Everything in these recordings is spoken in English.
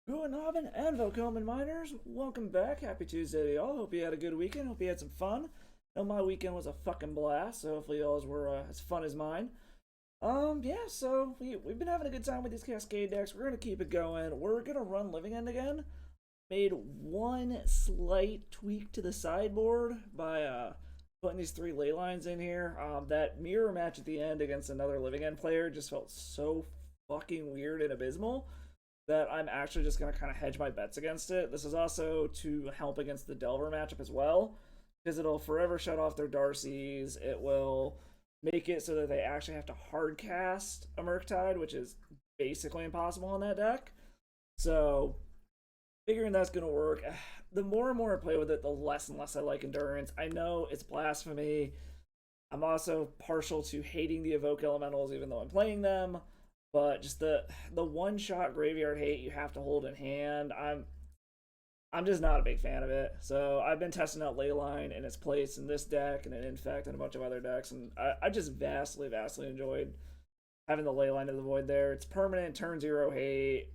Guten Abend and welcome, miners. Welcome back. Happy Tuesday to y'all. Hope you had a good weekend. Hope you had some fun. I know my weekend was a fucking blast, so hopefully y'all's were as fun as mine. Yeah, so we've been having a good time with these Cascade decks. We're gonna keep it going. We're gonna run Living End again. Made one slight tweak to the sideboard by putting these three ley lines in here. That mirror match at the end against another Living End player just felt so fucking weird and abysmal that I'm actually just going to kind of hedge my bets against it. This is also to help against the Delver matchup as well, because it'll forever shut off their Darcy's. It will make it so that they actually have to hard cast a Murktide, which is basically impossible on that deck. So, figuring that's going to work. The more and more I play with it, the less and less I like Endurance. I know it's blasphemy. I'm also partial to hating the Evoke Elementals, even though I'm playing them. But just the one shot graveyard hate you have to hold in hand, I'm just not a big fan of it. So I've been testing out Leyline in its place in this deck and in Infect and a bunch of other decks, and I just vastly enjoyed having the Leyline of the Void there. It's permanent, turn zero hate.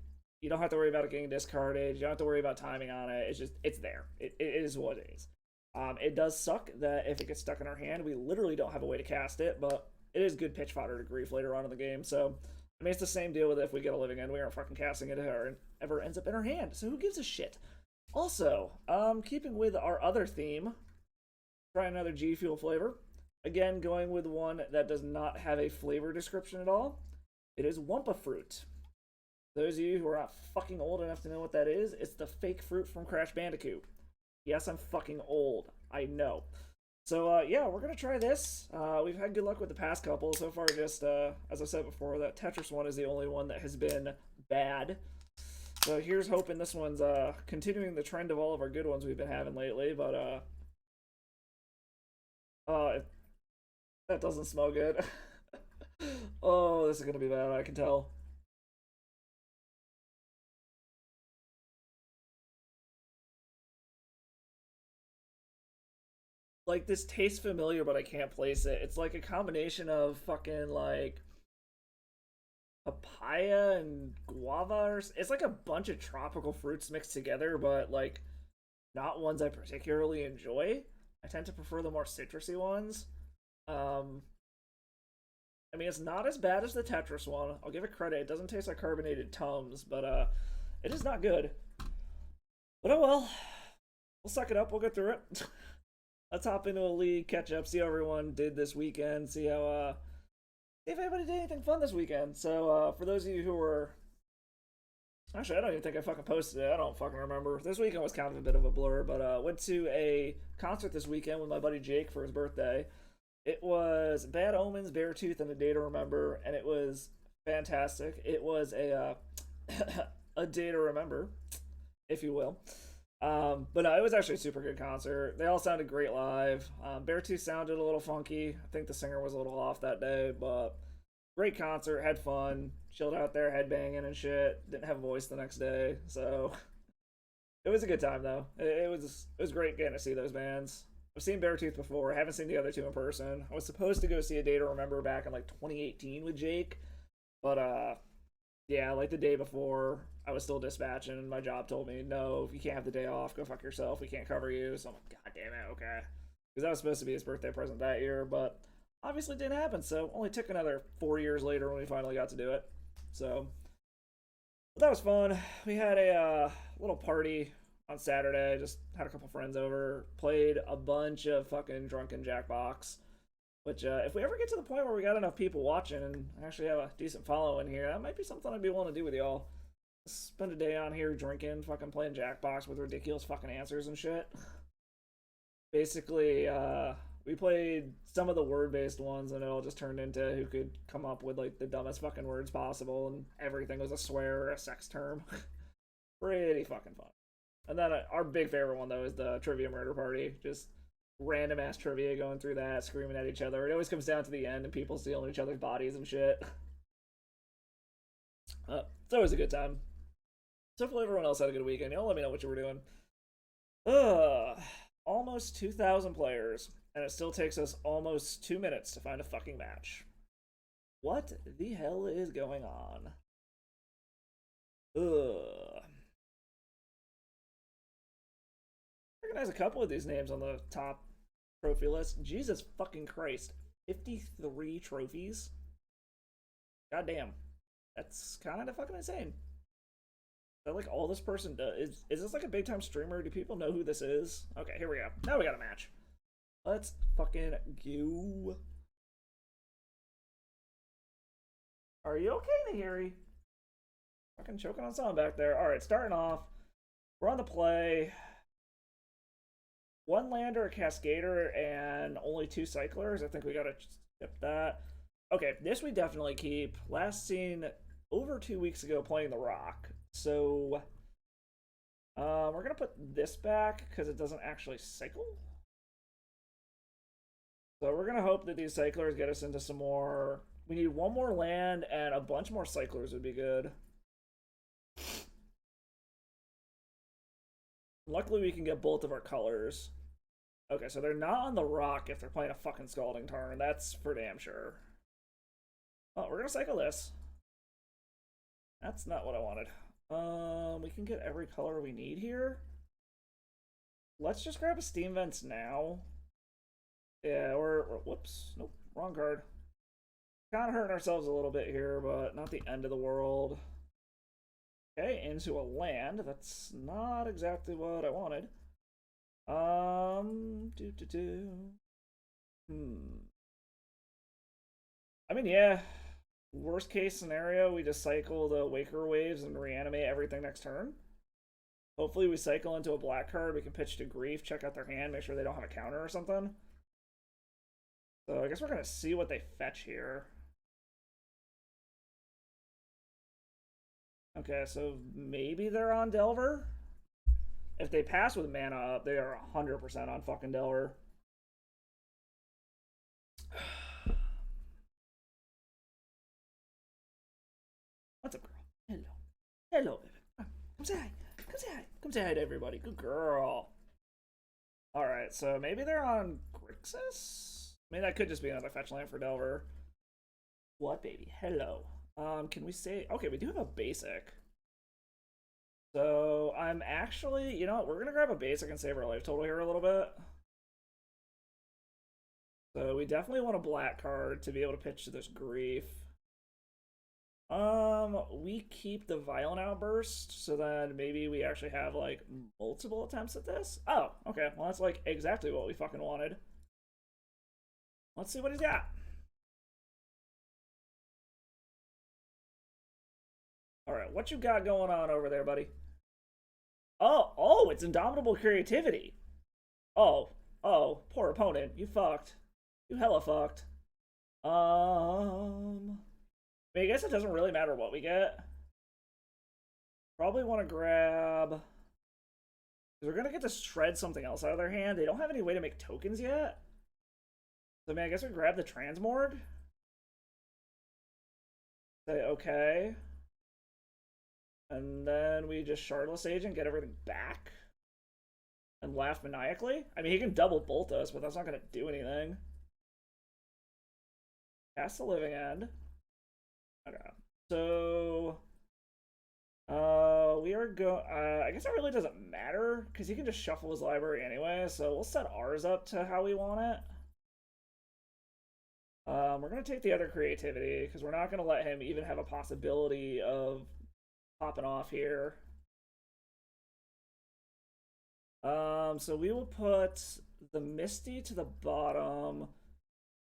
You don't have to worry about it getting discarded. You don't have to worry about timing on it. It's there. It is what it is. It does suck that if it gets stuck in our hand, we literally don't have a way to cast it, but it is good pitch fodder to grief later on in the game. So I mean, it's the same deal with if we get a Living End, we aren't fucking casting it or ever ends up in our hand. So who gives a shit? Also, keeping with our other theme, try another G Fuel flavor. Again, going with one that does not have a flavor description at all. It is Wumpa Fruit. Those of you who are not fucking old enough to know what that is, it's the fake fruit from Crash Bandicoot. Yes, I'm fucking old. I know. So, yeah, we're going to try this. We've had good luck with the past couple. So far, just, as I said before, that Tetris one is the only one that has been bad. So here's hoping this one's continuing the trend of all of our good ones we've been having lately. But, that doesn't smell good. Oh, this is going to be bad, I can tell. Like, this tastes familiar, but I can't place it. It's like a combination of fucking, like, papaya and guava. It's like a bunch of tropical fruits mixed together, but, like, not ones I particularly enjoy. I tend to prefer the more citrusy ones. Um, I mean, it's not as bad as the Tetris one. I'll give it credit. It doesn't taste like carbonated Tums, but, it is not good. But oh well. We'll suck it up. We'll get through it. Let's hop into a league, catch up, see how everyone did this weekend, see how see if anybody did anything fun this weekend. So for those of you who were actually, I don't even think I fucking posted it. I don't fucking remember. This weekend was kind of a bit of a blur, but went to a concert this weekend with my buddy Jake for his birthday. It was Bad Omens, Beartooth, and A Day to Remember, and it was fantastic. It was a a day to remember, if you will. But no, it was actually a super good concert. They all sounded great live. Beartooth sounded a little funky. I think the singer was a little off that day, but great concert. Had fun. Chilled out there, headbanging and shit. Didn't have a voice the next day, so it was a good time though. It was great getting to see those bands. I've seen Beartooth before. I haven't seen the other two in person. I was supposed to go see A Day to Remember back in like 2018 with Jake, but yeah, like the day before, I was still dispatching, and my job told me, no, you can't have the day off. Go fuck yourself. We can't cover you. So I'm like, God damn it, okay. Because that was supposed to be his birthday present that year, but obviously didn't happen. So only took another 4 years later when we finally got to do it. So but that was fun. We had a little party on Saturday. Just had a couple friends over. Played a bunch of fucking drunken Jackbox. Which, if we ever get to the point where we got enough people watching and actually have a decent following here, that might be something I'd be willing to do with y'all. Spend a day on here drinking, fucking playing Jackbox with ridiculous fucking answers and shit. Basically, we played some of the word-based ones, and it all just turned into who could come up with, like, the dumbest fucking words possible, and everything was a swear or a sex term. Pretty fucking fun. And then our big favorite one, though, is the Trivia Murder Party. Just random ass trivia going through that, screaming at each other. It always comes down to the end and people stealing each other's bodies and shit. It's always a good time. So hopefully everyone else had a good weekend. Y'all let me know what you were doing. Almost 2,000 players, and it still takes us almost 2 minutes to find a fucking match. What the hell is going on? Ugh. recognize a couple of these names on the top trophy list. Jesus fucking Christ. 53 trophies? Goddamn. That's kind of fucking insane. Is that like all this person does? Is this like a big time streamer? Do people know who this is? Okay, here we go. Now we got a match. Let's fucking go. Are you okay, Nahiri? Fucking choking on someone back there. Alright, starting off. We're on the play. One lander, a cascader, and only 2 cyclers. I think we gotta skip that. Okay, this we definitely keep. Last seen over 2 weeks ago playing the Rock. So we're gonna put this back because it doesn't actually cycle. So we're gonna hope that these cyclers get us into some more. We need one more land and a bunch more cyclers would be good. Luckily we can get both of our colors. Okay, so they're not on the Rock if they're playing a fucking Scalding Tarn. That's for damn sure. Oh, we're gonna cycle this. That's not what I wanted. We can get every color we need here. Let's just grab a Steam Vents now. Yeah, or whoops, nope, wrong card. Kind of hurting ourselves a little bit here, but not the end of the world. Okay, into a land. That's not exactly what I wanted. I mean, yeah. Worst case scenario, we just cycle the Waker Waves and reanimate everything next turn. Hopefully we cycle into a black card, we can pitch to Grief, check out their hand, make sure they don't have a counter or something. So I guess we're gonna see what they fetch here. Okay, so maybe they're on Delver? If they pass with mana up, they are 100% on fucking Delver. What's up, girl? Hello. Hello, baby. Come say hi. Come say hi. Come say hi to everybody. Good girl. Alright, so maybe they're on Grixis? I mean, that could just be another fetch land for Delver. What, baby? Hello. Can we say... Okay, we do have a basic. So, I'm actually... You know what? We're gonna grab a basic and save our life total here a little bit. So, we definitely want a black card to be able to pitch to this Grief. We keep the Violent Outburst, so then maybe we actually have, like, multiple attempts at this? Oh, okay. Well, that's, like, exactly what we fucking wanted. Let's see what he's got. Alright, what you got going on over there, buddy? Oh, it's Indomitable Creativity. Oh, poor opponent. You fucked. You hella fucked. I mean, I guess it doesn't really matter what we get. Probably want to grab... We're going to get to shred something else out of their hand. They don't have any way to make tokens yet. So, I mean, I guess we grab the Transmorg. Say, okay. And then we just Shardless Agent, get everything back. And laugh maniacally. I mean, he can double bolt us, but that's not going to do anything. Cast the Living End. Okay. So... we are I guess it really doesn't matter, because he can just shuffle his library anyway, so we'll set ours up to how we want it. We're going to take the other creativity, because we're not going to let him even have a possibility of popping off here. So we will put the Misty to the bottom,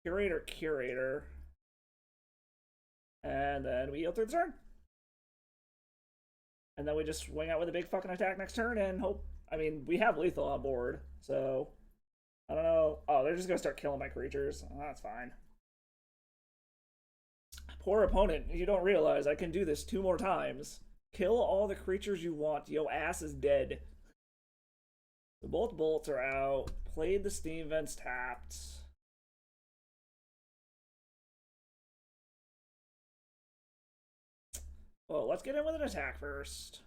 Curator, and then we yield through the turn. And then we just swing out with a big fucking attack next turn and hope... I mean, we have lethal on board, so... I don't know. Oh, they're just gonna start killing my creatures. Oh, that's fine. Poor opponent. You don't realize I can do this 2 more times. Kill all the creatures you want. Yo ass is dead. So both bolts are out. Played the Steam Vents tapped. Well, let's get in with an attack first.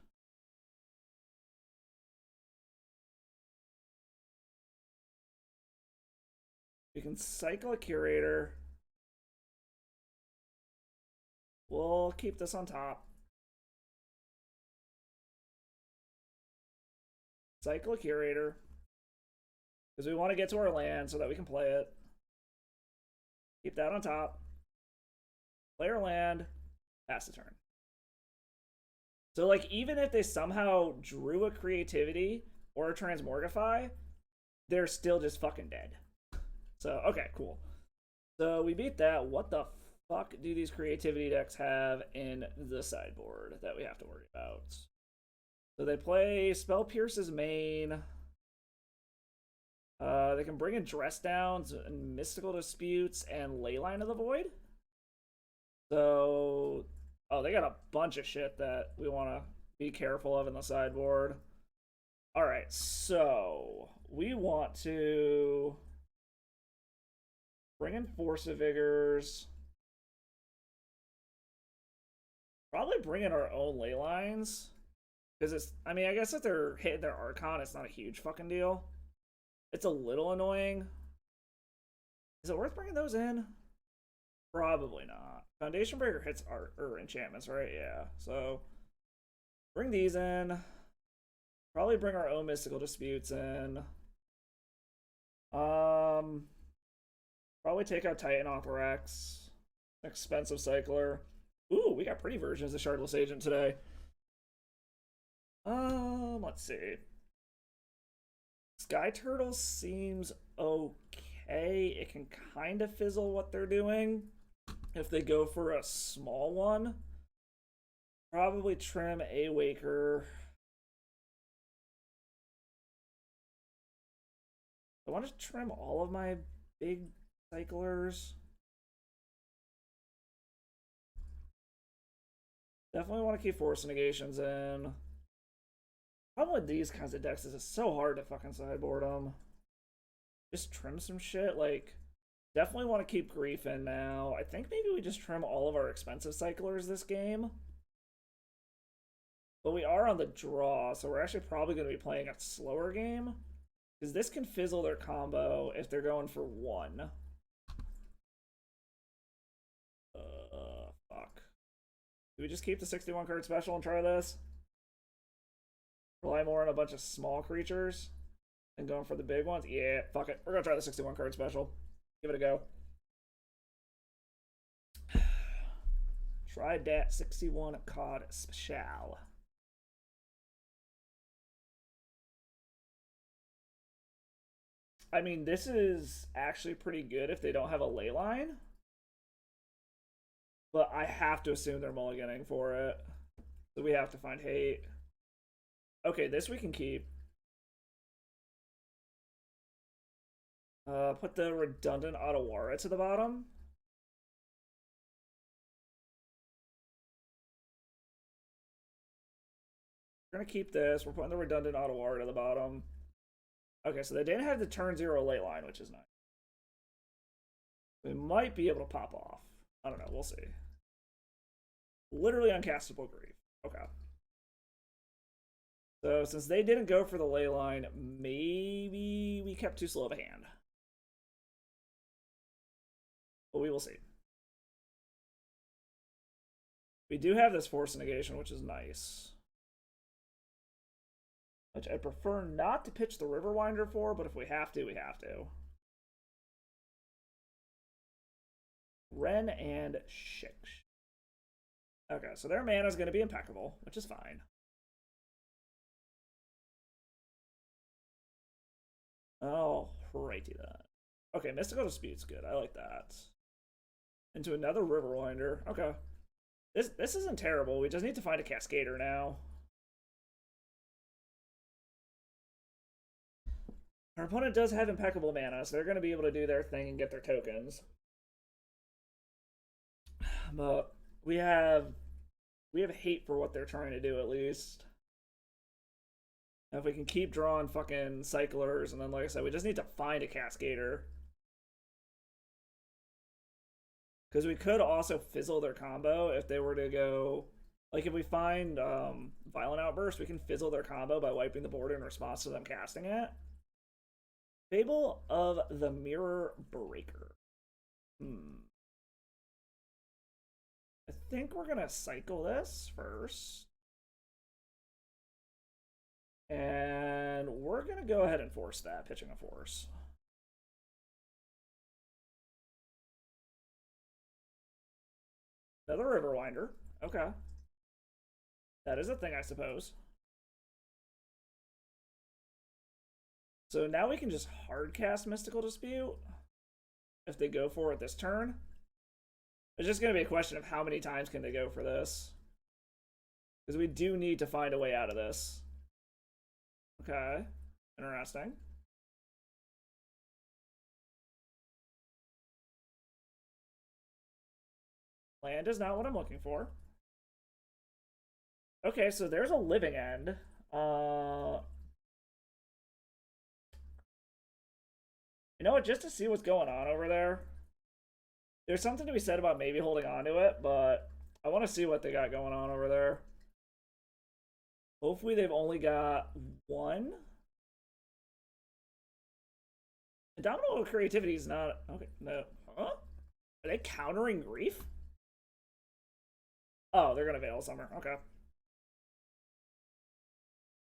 We can cycle a Curator. We'll keep this on top. Cycle a Curator. Because we want to get to our land so that we can play it. Keep that on top. Play our land. Pass the turn. So, like, even if they somehow drew a creativity or a transmorgify, they're still just fucking dead. So, okay, cool. So we beat that. What the fuck do these creativity decks have in the sideboard that we have to worry about? So they play Spell Pierce's main. They can bring in Dress Downs and Mystical Disputes and Leyline of the Void. So, oh, they got a bunch of shit that we want to be careful of in the sideboard. All right, so we want to bring in Force of Vigors. Probably bring in our own ley lines. Because it's, I mean, I guess if they're hitting their Archon, it's not a huge fucking deal. It's a little annoying. Is it worth bringing those in? Probably not. Foundation Breaker hits art or enchantments, right? Yeah. So bring these in. Probably bring our own Mystical Disputes in. Probably take out Titan Thorax. Expensive Cycler. Ooh, we got pretty versions of Shardless Agent today. Let's see. Sky Turtle seems okay. It can kind of fizzle what they're doing. If they go for a small one, probably trim a Waker. I want to trim all of my big cyclers. Definitely want to keep Force Negations in. Problem with these kinds of decks is it's so hard to fucking sideboard them. Just trim some shit. Like, definitely want to keep Grief in now. I think maybe we just trim all of our expensive cyclers this game. But we are on the draw, so we're actually probably going to be playing a slower game. Because this can fizzle their combo if they're going for one. Fuck. Do we just keep the 61 card special and try this? Rely more on a bunch of small creatures and going for the big ones? Yeah, fuck it. We're going to try the 61 card special. Give it a go. Try that 61 card special. I mean, this is actually pretty good if they don't have a ley line. But I have to assume they're mulliganing for it. So we have to find hate. Okay, this we can keep. Put the redundant Otawara to the bottom. We're gonna keep this. We're putting the redundant Otawara to the bottom. Okay, so they didn't have the turn 0 ley line, which is nice. We might be able to pop off. I don't know, we'll see. Literally uncastable Grief. Okay. So since they didn't go for the ley line, maybe we kept too slow of a hand. But we will see. We do have this Force Negation, which is nice. Which I prefer not to pitch the Riverwinder for, but if we have to, we have to. Ren and Shiksh. Okay, so their mana is going to be impeccable, which is fine. Oh, righty then. Okay, Mystical Dispute's good. I like that. Into another Riverwinder. Okay. This isn't terrible. We just need to find a Cascader now. Our opponent does have impeccable mana, so they're going to be able to do their thing and get their tokens. But we have hate for what they're trying to do, at least. Now, if we can keep drawing fucking cyclers, and then, like I said, we just need to find a Cascader. Because we could also fizzle their combo if they were to go... Like, if we find Violent Outburst, we can fizzle their combo by wiping the board in response to them casting it. Fable of the Mirror Breaker. I think we're going to cycle this first. And we're going to go ahead and force that, pitching a force. Another Riverwinder. Okay. That is a thing, I suppose. So now we can just hardcast Mystical Dispute if they go for it this turn. It's just going to be a question of how many times can they go for this. Because we do need to find a way out of this. Okay. Interesting. Land is not what I'm looking for. Okay, so there's a living end. You know what? Just to see what's going on over there. There's something to be said about maybe holding on to it, but I want to see what they got going on over there. Hopefully they've only got one. Indomitable Creativity is not... Okay, no. Huh? Are they countering Grief? Oh, they're going to Veil Summer. Okay.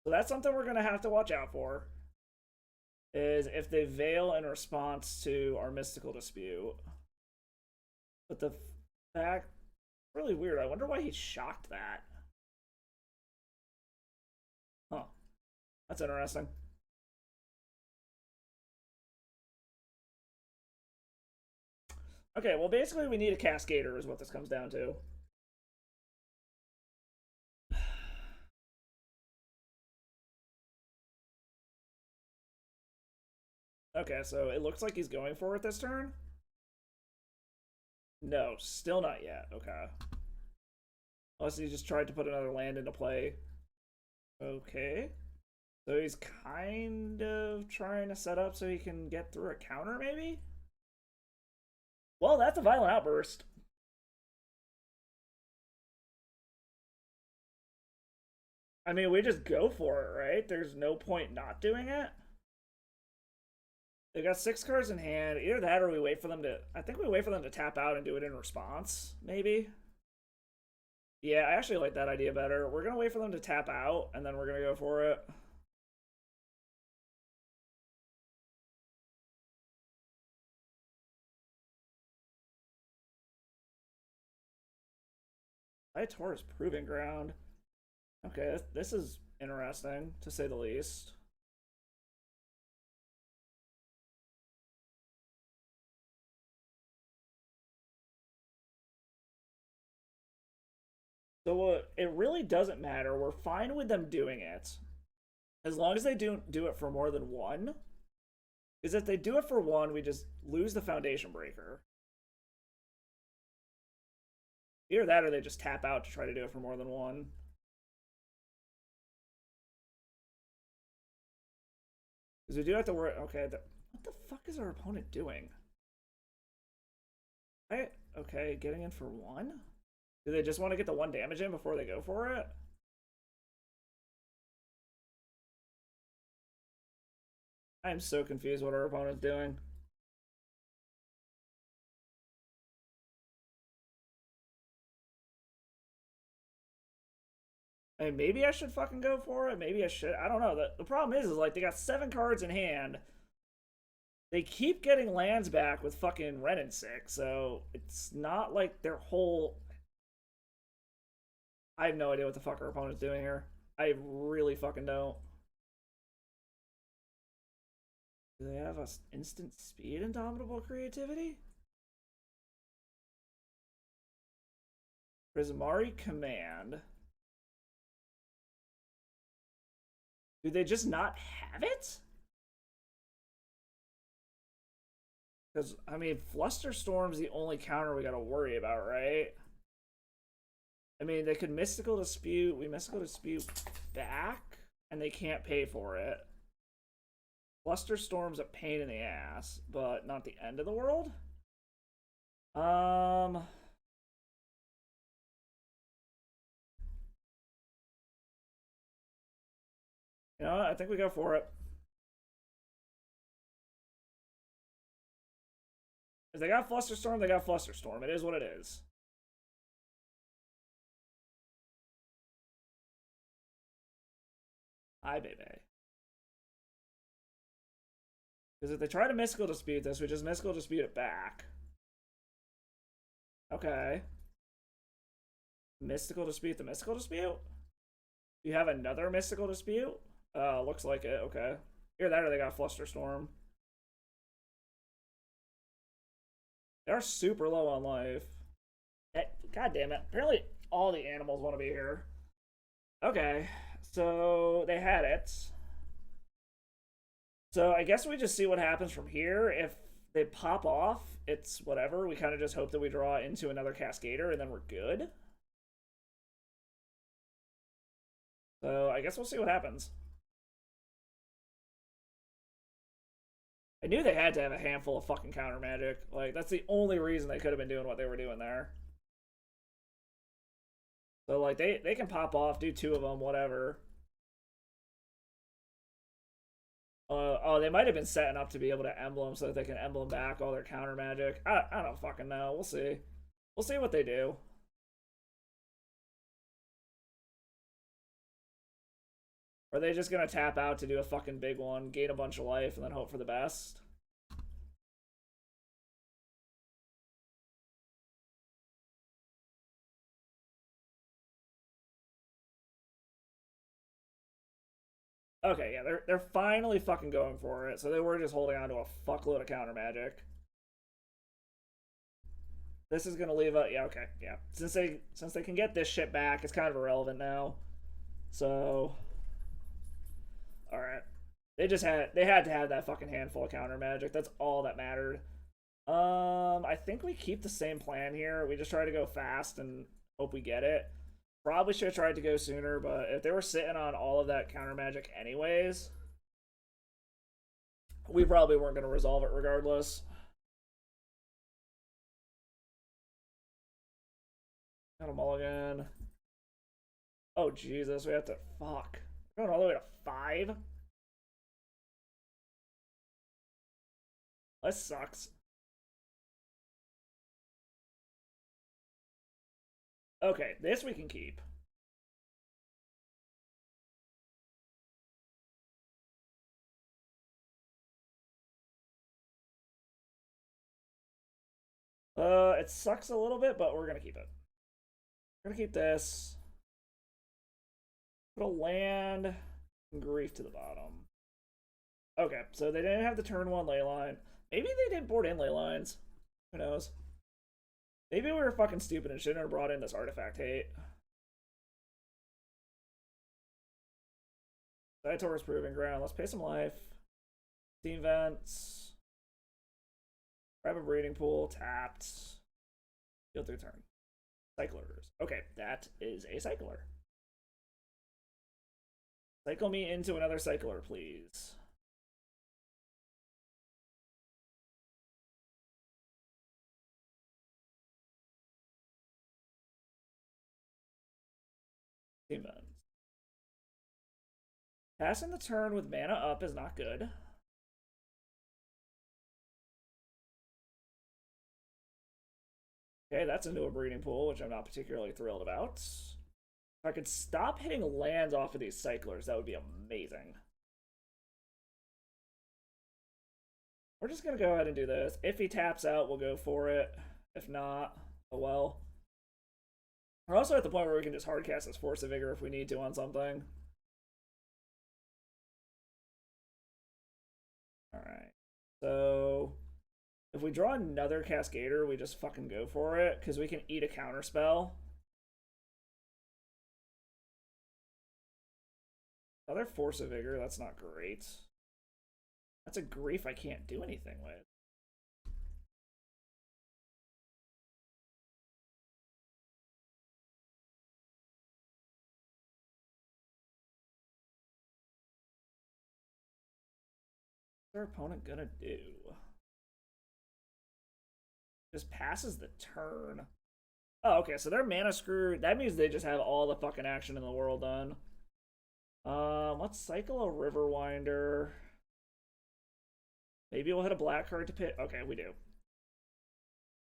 So that's something we're going to have to watch out for. Is if they Veil in response to our Mystical Dispute. But the fact... Really weird. I wonder why he shocked that. Huh. That's interesting. Okay, well basically we need a Cascader is what this comes down to. Okay, so it looks like he's going for it this turn. No, still not yet. Okay. Unless he just tried to put another land into play. Okay. So he's kind of trying to set up so he can get through a counter, maybe? Well, that's a Violent Outburst. I mean, we just go for it, right? There's no point not doing it. They got 6 cards in hand. Either that or we wait for them to... I think we wait for them to tap out and do it in response, maybe. Yeah, I actually like that idea better. We're going to wait for them to tap out, and then we're going to go for it. Taurus Proving Ground. Okay, this is interesting, to say the least. So it really doesn't matter. We're fine with them doing it. As long as they don't do it for more than one. Because if they do it for one, we just lose the Foundation Breaker. Either that or they just tap out to try to do it for more than one. Because we do have to worry... Okay, what the fuck is our opponent doing? Okay, getting in for one? Do they just want to get the 1 damage in before they go for it? I am so confused what our opponent's doing. I mean, maybe I should fucking go for it. Maybe I should. I don't know. The problem is like, they got 7 cards in hand. They keep getting lands back with fucking Wrenn and 6, so it's not like their whole... I have no idea what the fuck our opponent's doing here. I really fucking don't. Do they have us instant speed Indomitable Creativity? Prismari Command. Do they just not have it? Because, I mean, Flusterstorm's the only counter we gotta worry about, right? I mean, they could Mystical Dispute. We Mystical Dispute back, and they can't pay for it. Flusterstorm's a pain in the ass, but not the end of the world. You know what? I think we go for it. If they got Flusterstorm, they got Flusterstorm. It is what it is. Hi, baby. Because if they try to mystical dispute this, we just mystical dispute it back. Okay. Mystical dispute the mystical dispute? Do you have another mystical dispute? Looks like it. Okay. Either that or they got Flusterstorm. They are super low on life. God damn it. Apparently all the animals want to be here. Okay. So they had it. So I guess we just see what happens from here. If they pop off, it's whatever. We kind of just hope that we draw into another Cascader and then we're good. So I guess we'll see what happens. I knew they had to have a handful of fucking counter magic. Like, that's the only reason they could have been doing what they were doing there. So, like, they can pop off, do two of them, whatever. Oh, they might have been setting up to be able to emblem so that they can emblem back all their counter magic. I don't fucking know. We'll see. We'll see what they do. Or are they just gonna tap out to do a fucking big one, gain a bunch of life, and then hope for the best? Okay, yeah, they're finally fucking going for it. So they were just holding on to a fuckload of counter magic. This is gonna leave a yeah, okay, yeah. Since they can get this shit back, it's kind of irrelevant now. So alright. They had to have that fucking handful of counter magic. That's all that mattered. I think we keep the same plan here. We just try to go fast and hope we get it. Probably should have tried to go sooner, but if they were sitting on all of that counter magic anyways, we probably weren't going to resolve it regardless. Got a mulligan. Oh, Jesus. We have to... Fuck. We're going all the way to 5? This sucks. Okay, this we can keep. It sucks a little bit, but we're gonna keep it. We're gonna keep this. Put a land and grief to the bottom. Okay, so they didn't have the turn 1 ley line. Maybe they didn't board in ley lines. Who knows? Maybe we were fucking stupid and shouldn't have brought in this artifact hate. Dinosaurus Proving Ground. Let's pay some life. Steam Vents. Grab a breeding pool. Tapped. Deal through turn. Cyclers. Okay, that is a cycler. Cycle me into another cycler, please. Steam Vents. Passing the turn with mana up is not good. Okay, that's into a breeding pool, which I'm not particularly thrilled about. If I could stop hitting lands off of these cyclers, that would be amazing. We're just going to go ahead and do this. If he taps out, we'll go for it. If not, oh well. We're also at the point where we can just hardcast this Force of Vigor if we need to on something. Alright. So if we draw another Cascader, we just fucking go for it, because we can eat a counter spell. Another Force of Vigor, that's not great. That's a grief I can't do anything with. What's our opponent gonna do? Just passes the turn. Oh, okay, so they're mana screwed. That means they just have all the fucking action in the world done. Let's cycle a Riverwinder. Maybe we'll hit a black card to pitch. Okay, we do.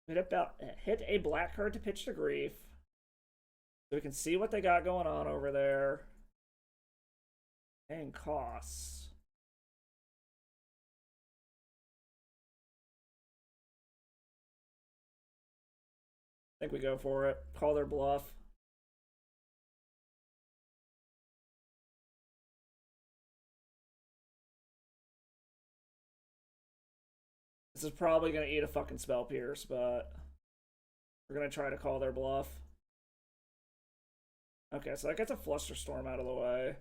Hit a black card to pitch to grief. So we can see what they got going on over there. Paying costs. I think we go for it. Call their bluff. This is probably going to eat a fucking spell pierce, but we're going to try to call their bluff. Okay, so that gets a Flusterstorm out of the way.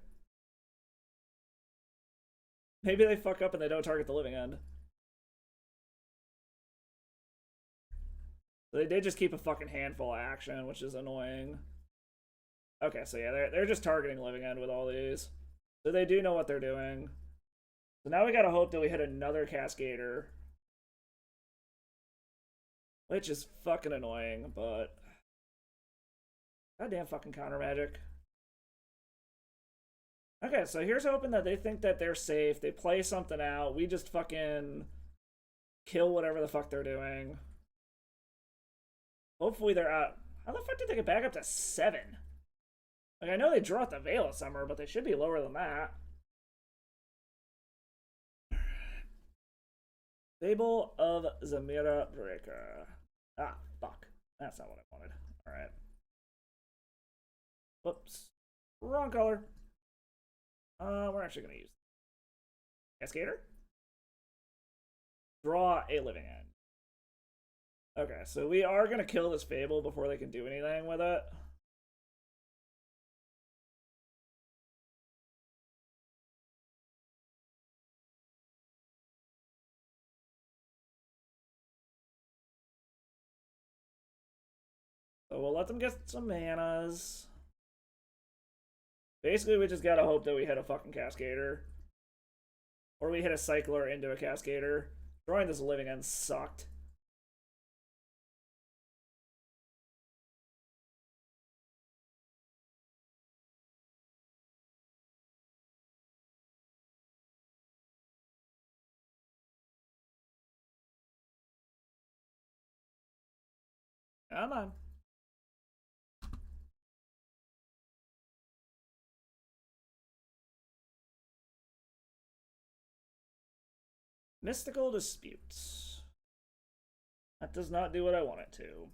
Maybe they fuck up and they don't target the living end. They did just keep a fucking handful of action, which is annoying. Okay, so yeah, they're just targeting living end with all these. So they do know what they're doing. So now we gotta hope that we hit another Cascader. Which is fucking annoying, but... goddamn fucking counter magic. Okay, so here's hoping that they think that they're safe. They play something out. We just fucking kill whatever the fuck they're doing. Hopefully they're out. How the fuck did they get back up to 7? Like, I know they draw at the Veil of Summer, but they should be lower than that. Fable of Zamira Breaker. Ah, fuck. That's not what I wanted. Alright. Whoops. Wrong color. We're actually going to use Cascader. Draw a living end. Okay, so we are going to kill this Fable before they can do anything with it. So we'll let them get some manas. Basically, we just gotta hope that we hit a fucking Cascader. Or we hit a Cycler into a Cascader. Drawing this living end sucked. Come on. Mystical Disputes. That does not do what I want it to.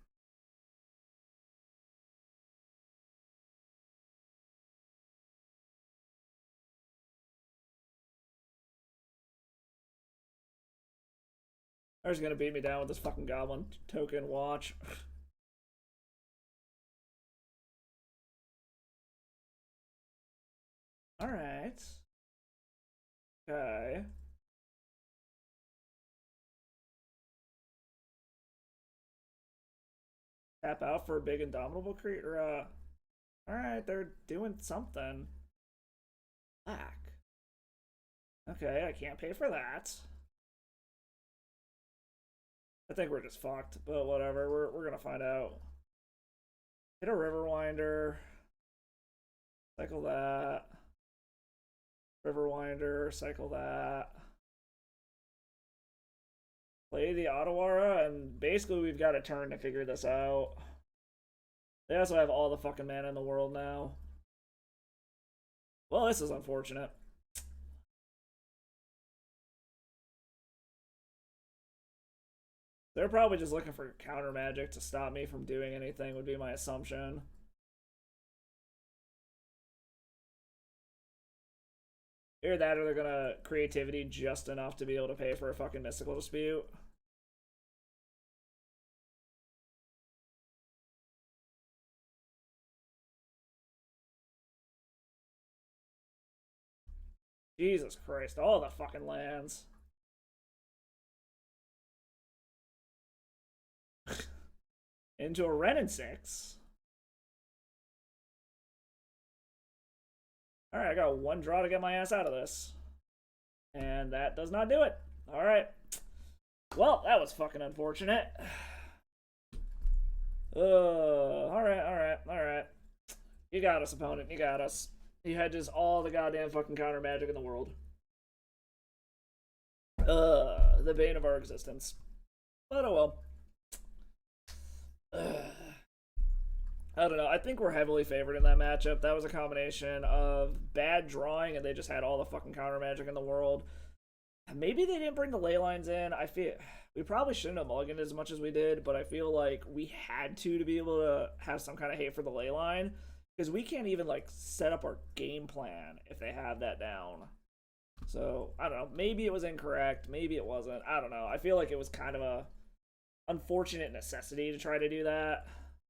They're just gonna beat me down with this fucking Goblin token. Watch. Alright. Okay. Tap out for a big Indomitable creature. Alright, they're doing something. Black. Okay, I can't pay for that. I think we're just fucked, but whatever. We're gonna find out. Hit a Riverwinder. Cycle that. Riverwinder, cycle that. Play the Otawara, and basically we've got a turn to figure this out. They also have all the fucking mana in the world now. Well, this is unfortunate. They're probably just looking for counter magic to stop me from doing anything, would be my assumption. Either that or they're gonna creativity just enough to be able to pay for a fucking Mystical Dispute. Jesus Christ, all the fucking lands. Into a Ren and 6. Alright, I got one draw to get my ass out of this. And that does not do it. Alright. Well, that was fucking unfortunate. Alright. You got us, opponent. You got us. He hedges all the goddamn fucking counter magic in the world. The bane of our existence. But oh well. I don't know. I think we're heavily favored in that matchup. That was a combination of bad drawing and they just had all the fucking counter magic in the world. Maybe they didn't bring the ley lines in. I feel we probably shouldn't have mulliganed as much as we did, but I feel like we had to be able to have some kind of hate for the ley line because we can't even like set up our game plan if they have that down. So I don't know. Maybe it was incorrect. Maybe it wasn't. I don't know. I feel like it was kind of a unfortunate necessity to try to do that,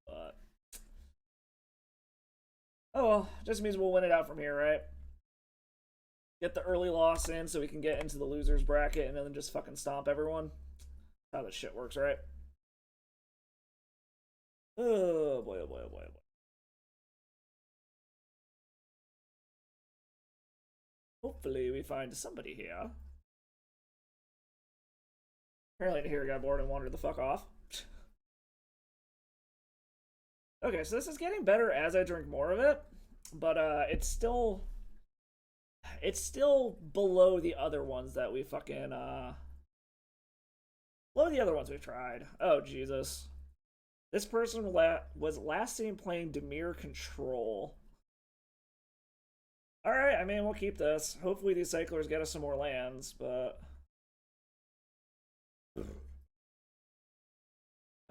but oh well. Just means we'll win it out from here, right? Get the early loss in so we can get into the losers bracket and then just fucking stomp everyone. That's how this shit works, right? Oh boy, oh boy, oh boy, oh boy. Hopefully we find somebody here. Apparently here got bored and wandered the fuck off. Okay, so this is getting better as I drink more of it, but it's still below the other ones that we fucking below the other ones we've tried. Oh Jesus. This person was last seen playing Demir Control. Alright, I mean, we'll keep this. Hopefully these cyclers get us some more lands, but...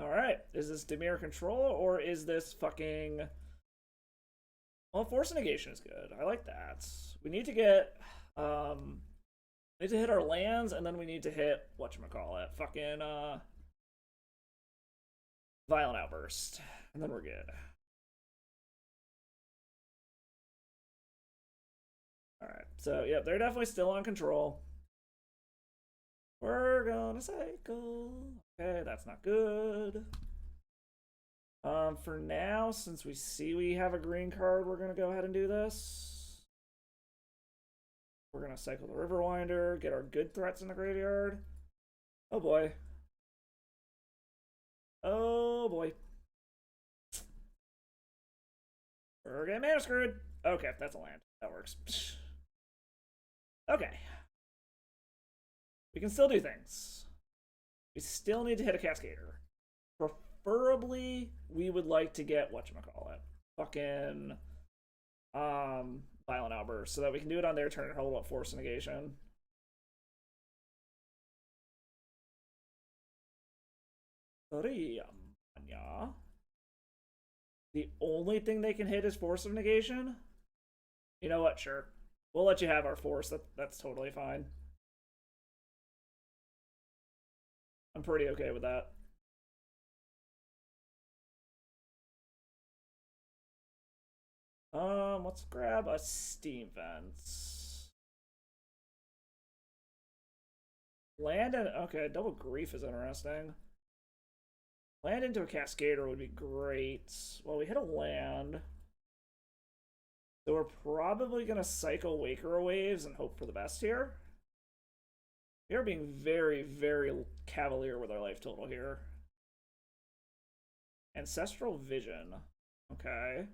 Alright, is this Demir Control, or is this fucking... Well, Force Negation is good. I like that. We need to get... we need to hit our lands, and then we need to hit... Whatchamacallit? Fucking, Violent Outburst. And then we're good. Alright, so, yeah, they're definitely still on control. We're gonna cycle. Okay, that's not good. For now, since we see we have a green card, we're gonna go ahead and do this. We're gonna cycle the Riverwinder, get our good threats in the graveyard. Oh boy. Oh boy. We're getting mana screwed. Okay, that's a land. That works. Okay. We can still do things. We still need to hit a Cascader. Preferably, we would like to get whatchamacallit. Fucking Violent Outburst, so that we can do it on their turn and hold up Force Negation. The only thing they can hit is Force of Negation? You know what? Sure. We'll let you have our Force. That's totally fine. I'm pretty okay with that. Let's grab a Steam Fence. Land and okay, Double Grief is interesting. Land into a Cascader would be great. Well, we hit a land. So we're probably gonna cycle Waker Waves and hope for the best here. We are being very, very cavalier with our life total here. Ancestral Vision. Okay.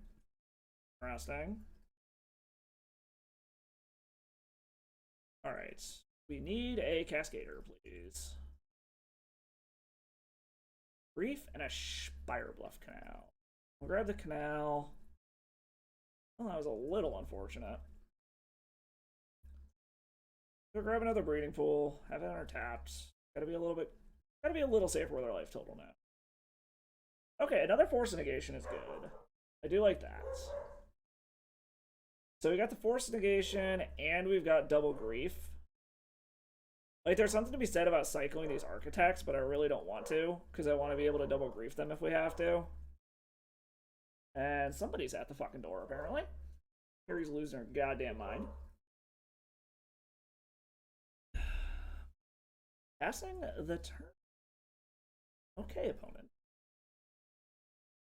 Interesting. Alright. We need a Cascader, please. Grief and a Spirebluff Canal. We'll grab the Canal. Well, that was a little unfortunate. We'll grab another Breeding Pool. Have it on our taps. Gotta be a little safer with our life total now. Okay, another Force Negation is good. I do like that. So we got the Force Negation, and we've got Double Grief. Like, there's something to be said about cycling these Architects, but I really don't want to, because I want to be able to Double Grief them if we have to. And somebody's at the fucking door, apparently. Here he's losing her goddamn mind. Passing the turn. Okay, opponent.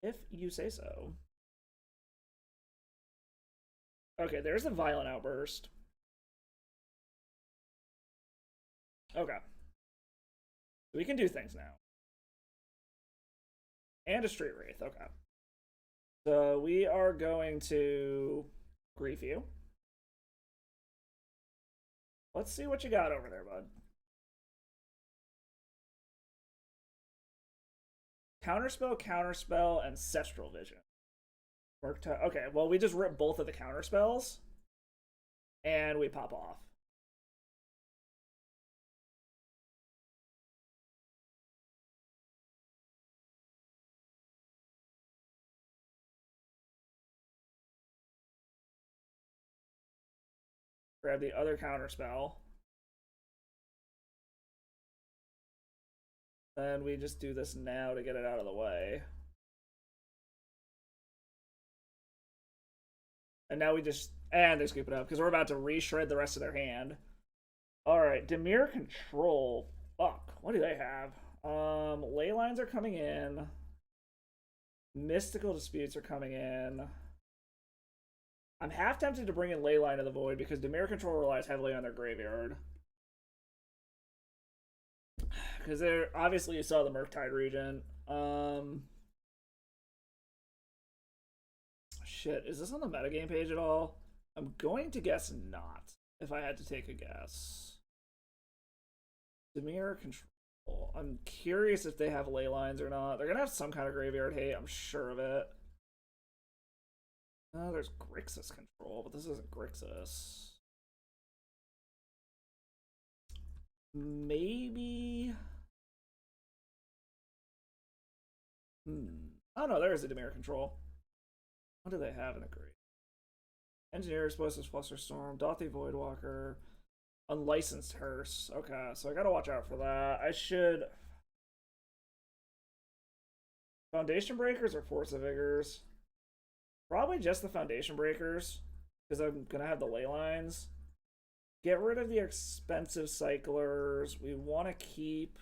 If you say so. Okay, there's a Violent Outburst. Okay. We can do things now. And a Street Wraith, okay. So we are going to grief you. Let's see what you got over there, bud. Counterspell, Counterspell, Ancestral Vision. Okay, well, we just rip both of the counter spells, and we pop off. Grab the other counter spell. Then we just do this now to get it out of the way. And now we just... And they scoop it up, because we're about to re-shred the rest of their hand. Alright, Dimir Control. Fuck, what do they have? Ley Lines are coming in. Mystical Disputes are coming in. I'm half tempted to bring in Leyline of the Void because Dimir Control relies heavily on their graveyard. Because they're obviously you saw the Murktide Regent. Shit, is this on the metagame page at all? I'm going to guess not, if I had to take a guess. Dimir Control. I'm curious if they have ley lines or not. They're gonna have some kind of graveyard hate, I'm sure of it. Oh, there's Grixis Control, but this isn't Grixis. Maybe... Oh no, there is a Dimir Control. What do they have in a grade? Engineer, Explosives, Flusterstorm, Dothy Voidwalker, Unlicensed Hearse. Okay, so I gotta watch out for that. I should... Foundation Breakers or Force of Vigors? Probably just the Foundation Breakers, because I'm gonna have the ley lines. Get rid of the expensive cyclers. We want to keep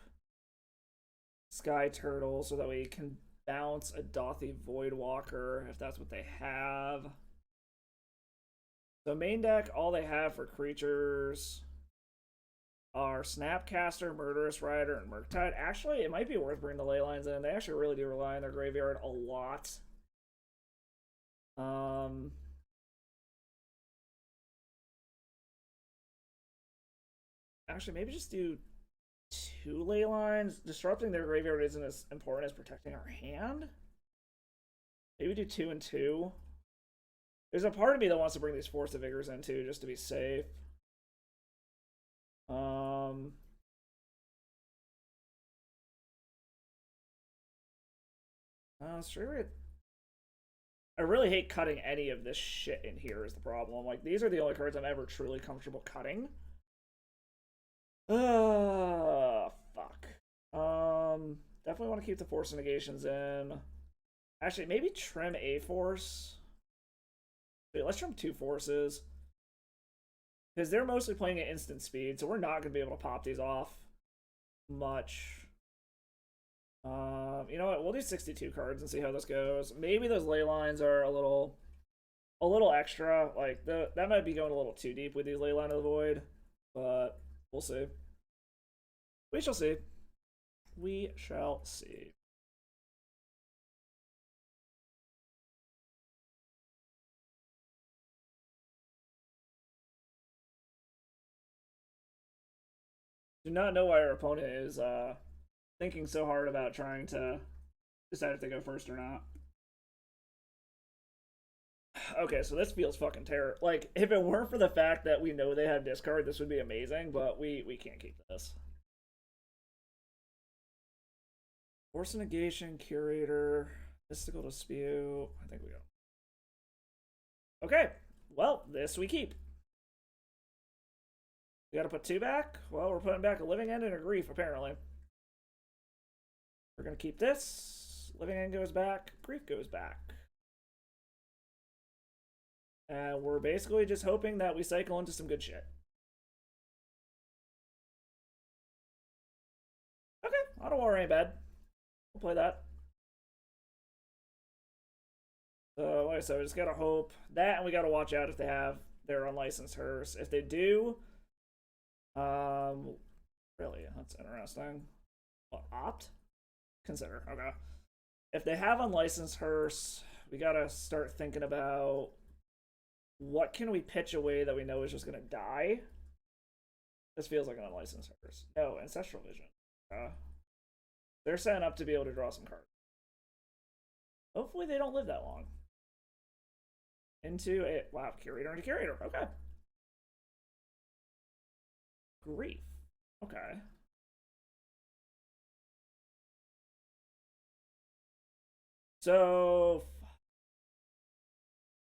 Sky Turtle so that we can bounce a Dothy Voidwalker if that's what they have. So main deck, all they have for creatures are Snapcaster, Murderous Rider, and Murktide. Actually, it might be worth bringing the ley lines in. They actually really do rely on their graveyard a lot. Actually, maybe just do 2 ley lines. Disrupting their graveyard isn't as important as protecting our hand. Maybe do 2 and 2. There's a part of me that wants to bring these Force of Vigors in too, just to be safe. Straight. I really hate cutting any of this shit in here is the problem. Like, these are the only cards I'm ever truly comfortable cutting. Fuck. Definitely want to keep the Force Negations in. Actually, maybe trim a Force. Wait, let's trim 2 Forces. Because they're mostly playing at instant speed, so we're not going to be able to pop these off much. You know what? We'll do 62 cards and see how this goes. Maybe those ley lines are a little extra. Like, that might be going a little too deep with these Leyline of the Void. But we'll see. We shall see. We shall see. Do not know why our opponent is thinking so hard about trying to decide if they go first or not. Okay, so this feels fucking terrible. Like, if it weren't for the fact that we know they have discard, this would be amazing, but we can't keep this. Force Negation, Curator, Mystical Dispute. I think we go. Okay, well, this we keep. We gotta put 2 back? Well, we're putting back a Living End and a Grief, apparently. We're gonna keep this. Living End goes back. Grief goes back. And we're basically just hoping that we cycle into some good shit. Okay, Auto War ain't bad. We'll play that. So, like I said, we just gotta hope that, and we gotta watch out if they have their unlicensed hearse. If they do, really, that's interesting. What, opt? Consider, okay. If they have unlicensed hearse, we gotta start thinking about what can we pitch away that we know is just gonna die. This feels like an unlicensed hearse. No, Ancestral Vision. They're setting up to be able to draw some cards. Hopefully they don't live that long. Into a, wow, curator into curator. Okay. Grief. Okay. So,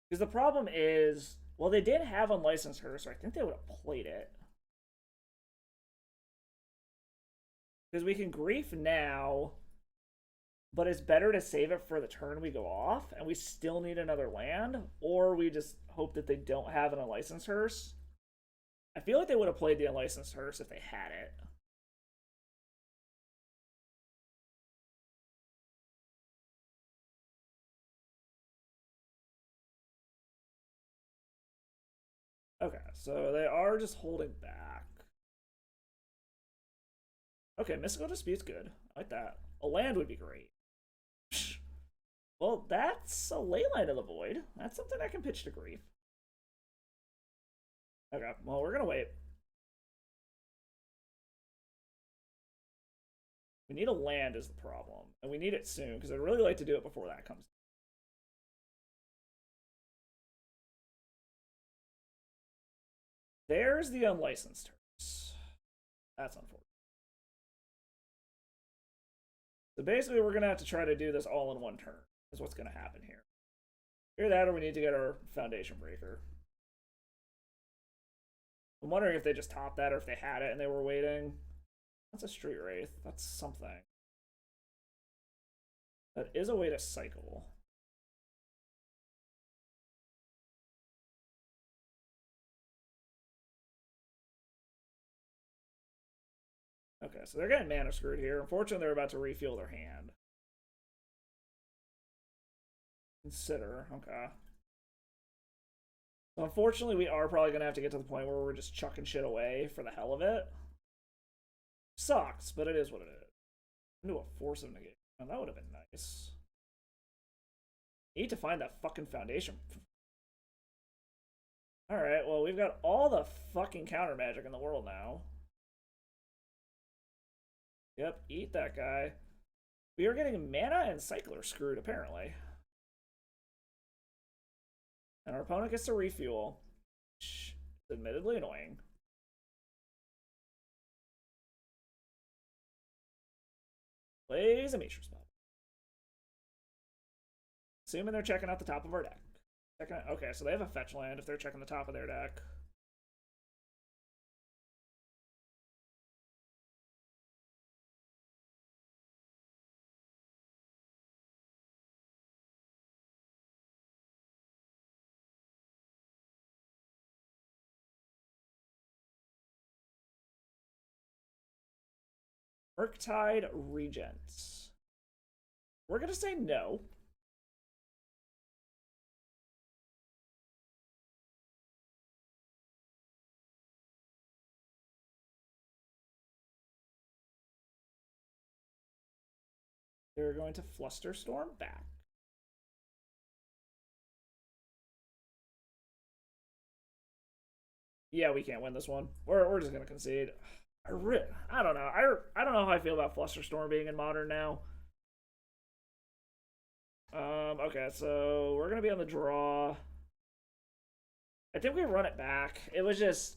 because the problem is, well, they did have unlicensed her, so I think they would have played it. Because we can grief now, but it's better to save it for the turn we go off, and we still need another land, or we just hope that they don't have an unlicensed hearse. I feel like they would have played the unlicensed hearse if they had it. Okay, so they are just holding back. Okay, Mystical Dispute's good. I like that. A land would be great. Well, that's a Leyline of the Void. That's something I can pitch to Grief. Okay, well, we're gonna wait. We need a land is the problem. And we need it soon, because I'd really like to do it before that comes. There's the unlicensed turns. That's unfortunate. So basically, we're going to have to try to do this all in one turn, is what's going to happen here. Either that, or we need to get our Foundation Breaker. I'm wondering if they just topped that, or if they had it and they were waiting. That's a Street Wraith. That's something. That is a way to cycle. Okay, so they're getting mana screwed here. Unfortunately, they're about to refuel their hand. Consider, okay. So unfortunately, we are probably going to have to get to the point where we're just chucking shit away for the hell of it. Sucks, but it is what it is. Into a Force of Negation. Oh, that would have been nice. Need to find that fucking foundation. Alright, well, we've got all the fucking counter magic in the world now. Yep, eat that guy. We are getting mana and cycler screwed, apparently. And our opponent gets to refuel. Which is admittedly annoying. Plays a Mishra's Bubble. Assuming they're checking out the top of our deck. Okay, so they have a fetch land if they're checking the top of their deck. Murktide Regents. We're going to say no. They're going to Flusterstorm back. Yeah, we can't win this one. We're just going to concede. I don't know. I don't know how I feel about Flusterstorm being in Modern now. Okay, so we're gonna be on the draw. I think we run it back. It was just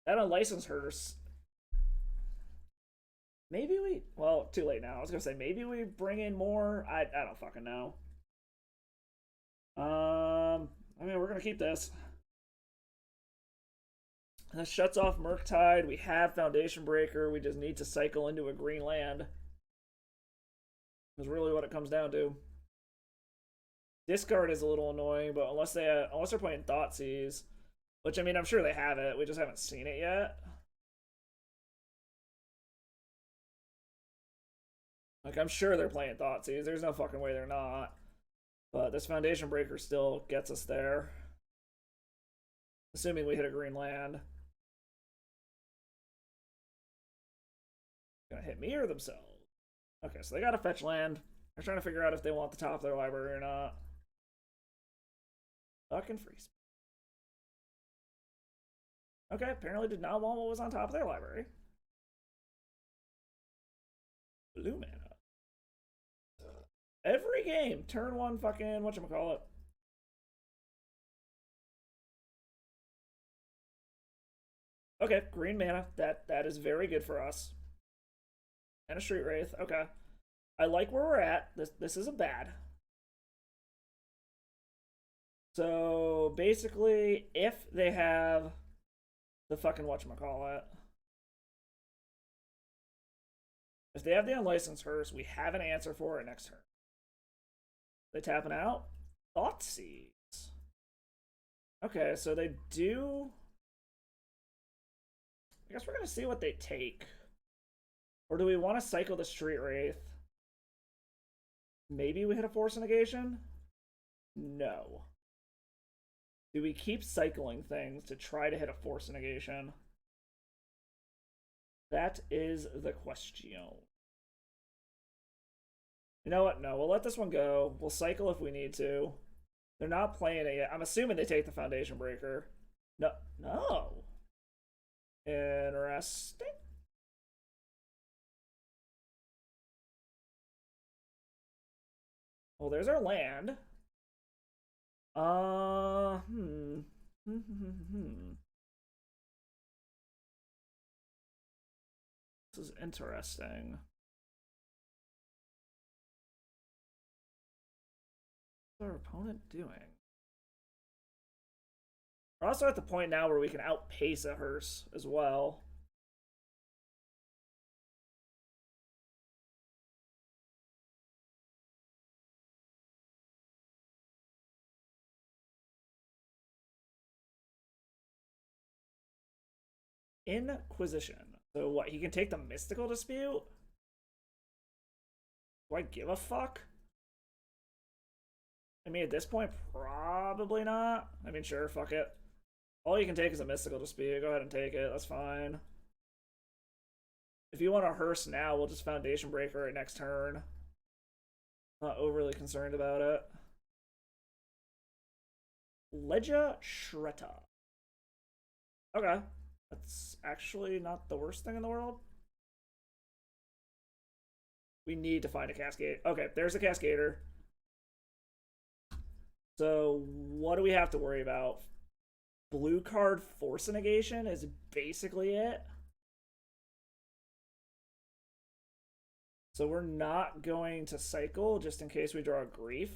that unlicensed hers. Maybe we, well, too late now. I was gonna say maybe we bring in more. I don't fucking know. I mean, we're gonna keep this. That shuts off Murktide. We have Foundation Breaker. We just need to cycle into a green land. Is really what it comes down to. Discard is a little annoying, but unless they're playing Thoughtseize, which I mean I'm sure they have it, we just haven't seen it yet. Like I'm sure they're playing Thoughtseize. There's no fucking way they're not. But this Foundation Breaker still gets us there. Assuming we hit a green land. Gonna hit me or themselves? Okay, so they got a fetch land. They're trying to figure out if they want the top of their library or not. Fucking freeze. Okay, apparently did not want what was on top of their library. Blue mana. Every game, turn one fucking, whatchamacallit. Okay, green mana. That is very good for us. And a Street Wraith. Okay. I like where we're at. This isn't bad. So basically, if they have the fucking whatchamacallit, if they have the unlicensed hearse, we have an answer for it next turn. They tapping out? Thoughtseize. Okay, so they do. I guess we're gonna see what they take. Or do we want to cycle the Street Wraith? Maybe we hit a Force Negation? No. Do we keep cycling things to try to hit a Force Negation? That is the question. You know what? No, we'll let this one go. We'll cycle if we need to. They're not playing it yet. I'm assuming they take the Foundation Breaker. No. No. Interesting. Well, there's our land. This is interesting. What's our opponent doing? We're also at the point now where we can outpace a hearse as well. Inquisition. So what, he can take the Mystical Dispute? Do I give a fuck? I mean, at this point, probably not. I mean, sure, fuck it. All you can take is a Mystical Dispute. Go ahead and take it. That's fine. If you want a hearse now, we'll just Foundation Breaker it next turn. Not overly concerned about it. Legia Shreta. Okay. That's actually not the worst thing in the world. We need to find a Cascade. Okay, there's a Cascader. So what do we have to worry about? Blue card Force Negation is basically it. So we're not going to cycle just in case we draw a Grief.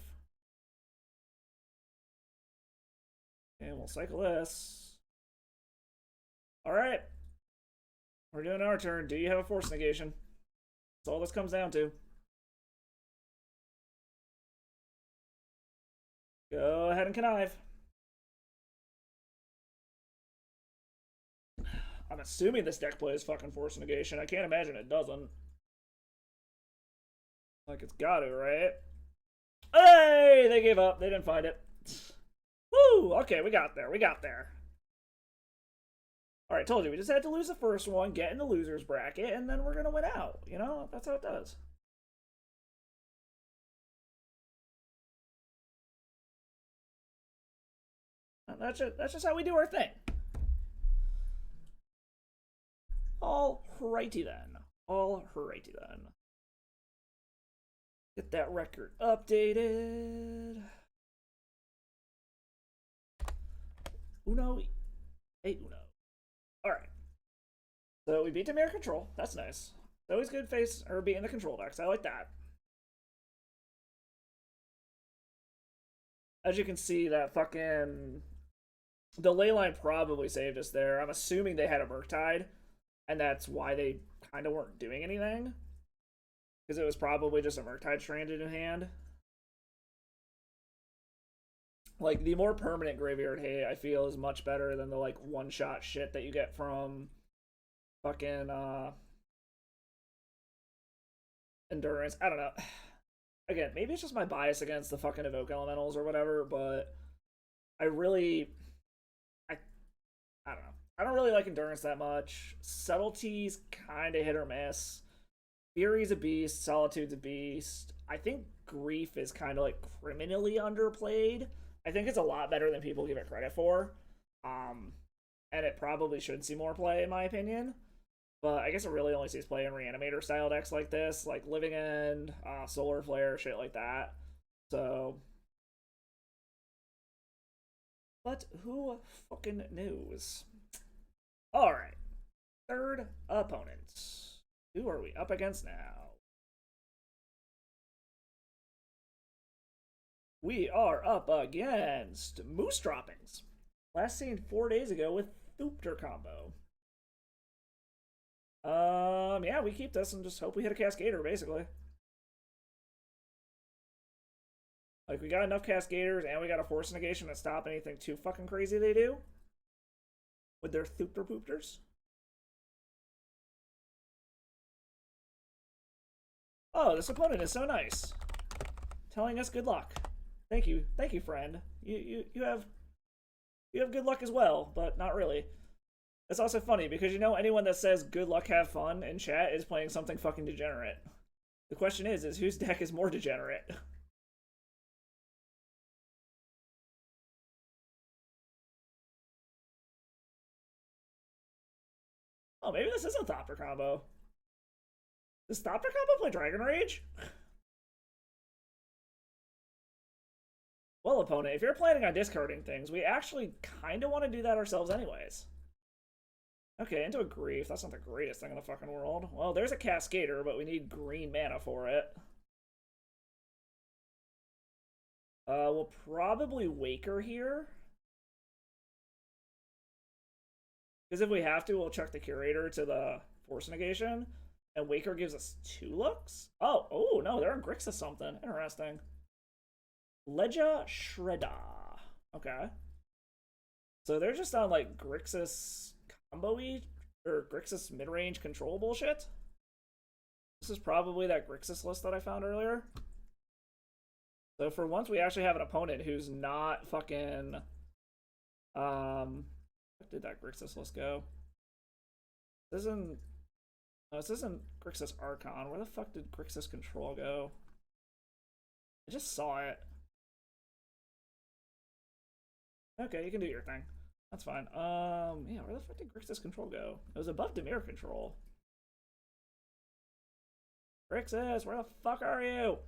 And we'll cycle this. Alright. We're doing our turn. Do you have a Force Negation? That's all this comes down to. Go ahead and connive. I'm assuming this deck plays fucking Force Negation. I can't imagine it doesn't. Like it's gotta, right? Hey! They gave up. They didn't find it. Woo! Okay, we got there. We got there. Alright, told you. We just had to lose the first one, get in the loser's bracket, and then we're gonna win out. You know? That's how it does. That's just how we do our thing. Alrighty then. Alrighty then. Get that record updated. Uno. Hey, Uno. Alright. So we beat Dimir Control. That's nice. It's always good face or beating the control decks. I like that. As you can see, that fucking the ley line probably saved us there. I'm assuming they had a Murktide, and that's why they kind of weren't doing anything. Because it was probably just a Murktide stranded in hand. Like, the more permanent Graveyard Hate, I feel, is much better than the, like, one-shot shit that you get from fucking, Endurance. I don't know. Again, maybe it's just my bias against the fucking Evoke Elementals or whatever, but I really... I don't know. I don't really like Endurance that much. Subtlety's kind of hit or miss. Fury's a beast. Solitude's a beast. I think Grief is kind of, like, criminally underplayed. I think it's a lot better than people give it credit for. And it probably should see more play, in my opinion. But I guess it really only sees play in Reanimator style decks like this, like Living End, Solar Flare, shit like that. So, but who fucking knows? Alright. third opponent. Who are we up against now? We are up against Moose Droppings. Last seen 4 days ago with Thupter combo. Yeah, we keep this and just hope we hit a Cascader, basically. Like, we got enough Cascaders and we got a Force Negation to stop anything too fucking crazy they do. With their Thupter Poopters. Oh, this opponent is so nice. Telling us good luck. Thank you, friend. You have good luck as well, but not really. It's also funny because you know anyone that says good luck, have fun in chat is playing something fucking degenerate. The question is whose deck is more degenerate? Oh, maybe this is a Thopter combo. Does Thopter combo play Dragon Rage? Well, opponent, if you're planning on discarding things, we actually kind of want to do that ourselves anyways. Okay, into a Grief. That's not the greatest thing in the fucking world. Well, there's a Cascader, but we need green mana for it. We'll probably Waker here. Because if we have to, we'll chuck the Curator to the Force Negation. And Waker gives us 2 looks? Oh, no, they're on Grixis something. Interesting. Legia Shredda. Okay. So they're just on, like, Grixis combo-y, or Grixis mid-range control bullshit. This is probably that Grixis list that I found earlier. So for once, we actually have an opponent who's not fucking... Where did that Grixis list go? This isn't... No, this isn't Grixis Archon. Where the fuck did Grixis Control go? I just saw it. Okay, you can do your thing. That's fine. Yeah, where the fuck did Grixis Control go? It was above Dimir Control. Grixis, where the fuck are you?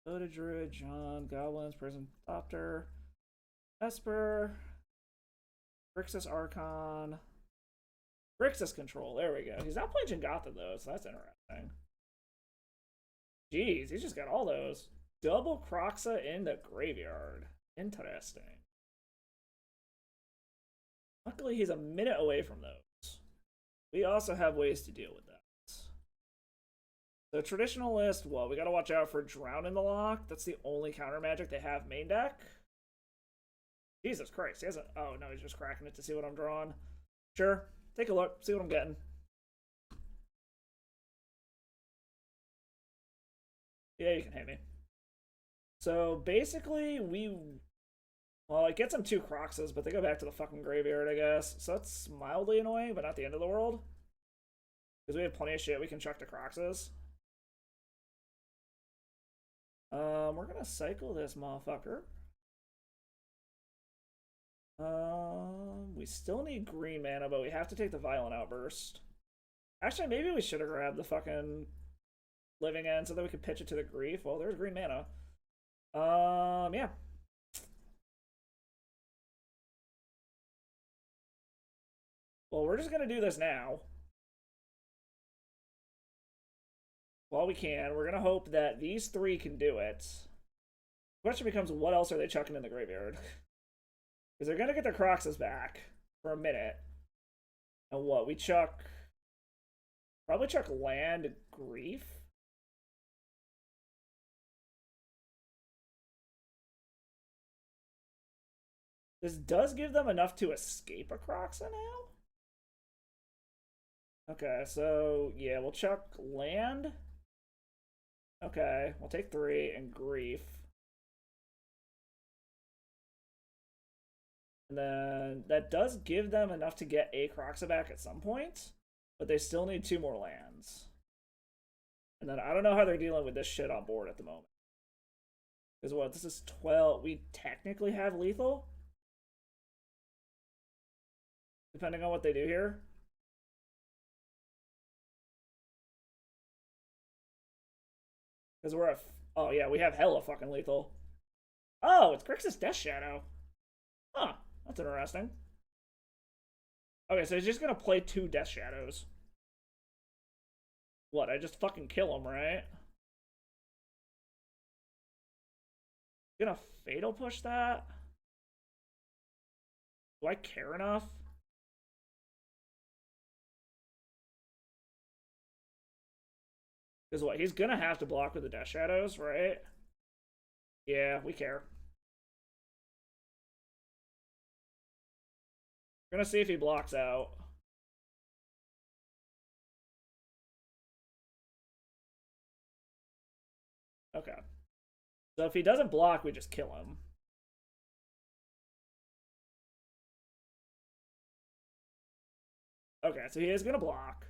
Soda Druid, John, Goblins, Prison Thopter, Esper, Grixis Archon, Grixis Control. There we go. He's not playing Jingata though, so that's interesting. Jeez, he's just got all those. Double Croxa in the graveyard. Interesting. Luckily, he's a minute away from those. We also have ways to deal with that. So traditional list, well, we gotta watch out for Drown in the Lock. That's the only counter magic they have main deck. Jesus Christ, he hasn't... Oh, no, he's just cracking it to see what I'm drawing. Sure, take a look, see what I'm getting. Yeah, you can hit me. So basically, well, it gets them 2 Croxes, but they go back to the fucking graveyard, I guess. So that's mildly annoying, but not the end of the world. Because we have plenty of shit we can chuck to Croxes. We're gonna cycle this motherfucker. We still need green mana, but we have to take the Violent Outburst. Actually, maybe we should have grabbed the fucking Living End so that we could pitch it to the Grief. Well, there's green mana. Yeah. Well, we're just gonna do this now. While we can, we're gonna hope that these 3 can do it. The question becomes, what else are they chucking in the graveyard? Because they're gonna get their Croxes back for a minute. And what? We chuck... Probably chuck land Grief? This does give them enough to escape a Croxa now? Okay, so yeah, we'll chuck land. Okay, we'll take 3 and Grief. And then that does give them enough to get a Croxa back at some point, but they still need 2 more lands. And then I don't know how they're dealing with this shit on board at the moment. Because what, this is 12, we technically have lethal? Depending on what they do here. Because we're at... Oh, yeah, we have hella fucking lethal. Oh, it's Grixis Death Shadow. Huh, that's interesting. Okay, so he's just gonna play 2 Death Shadows. What, I just fucking kill him, right? Gonna Fatal Push that? Do I care enough? Because what, he's gonna have to block with the Death Shadows, right? Yeah, we care. We're gonna see if he blocks out. Okay. So if he doesn't block, we just kill him. Okay, so he is gonna block.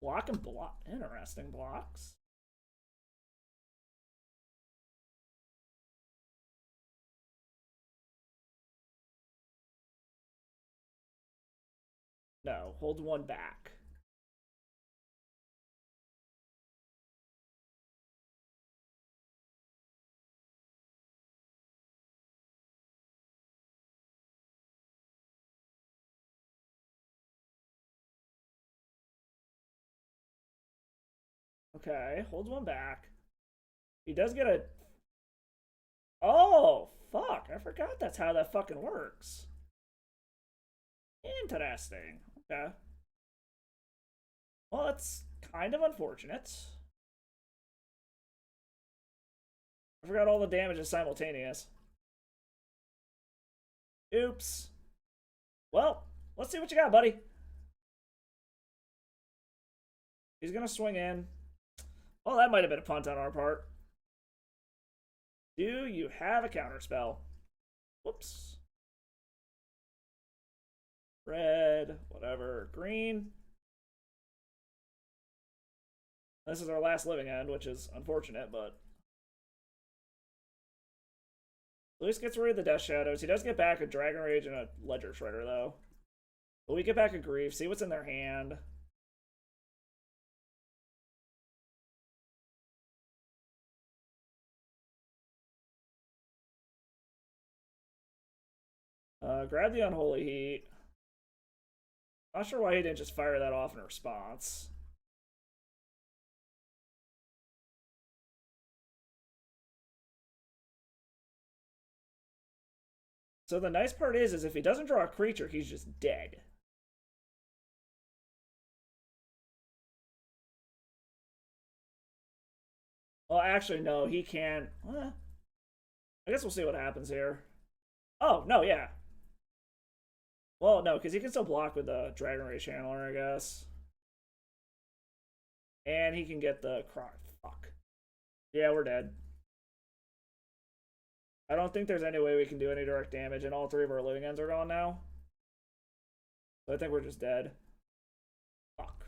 Block and block. Interesting blocks. No, hold 1 back. Okay, holds 1 back. He does get a... Oh, fuck. I forgot that's how that fucking works. Interesting. Okay. Well, that's kind of unfortunate. I forgot all the damage is simultaneous. Oops. Well, let's see what you got, buddy. He's gonna swing in. Oh, that might have been a punt on our part. Do you have a counterspell? Whoops. Red, whatever, green. This is our last living end, which is unfortunate, but... Luis gets rid of the Death Shadows. He does get back a Dragon Rage and a Ledger Shredder, though. But we get back a Grief, see what's in their hand. Grab the Unholy Heat. Not sure why he didn't just fire that off in response. So the nice part is if he doesn't draw a creature, he's just dead. Well, actually, no, he can't. I guess we'll see what happens here. Oh, no, yeah. Well, no, because he can still block with the Dragon Ray Channeler, I guess. And he can get the Croc. Fuck. Yeah, we're dead. I don't think there's any way we can do any direct damage, and all 3 of our living ends are gone now. So I think we're just dead. Fuck.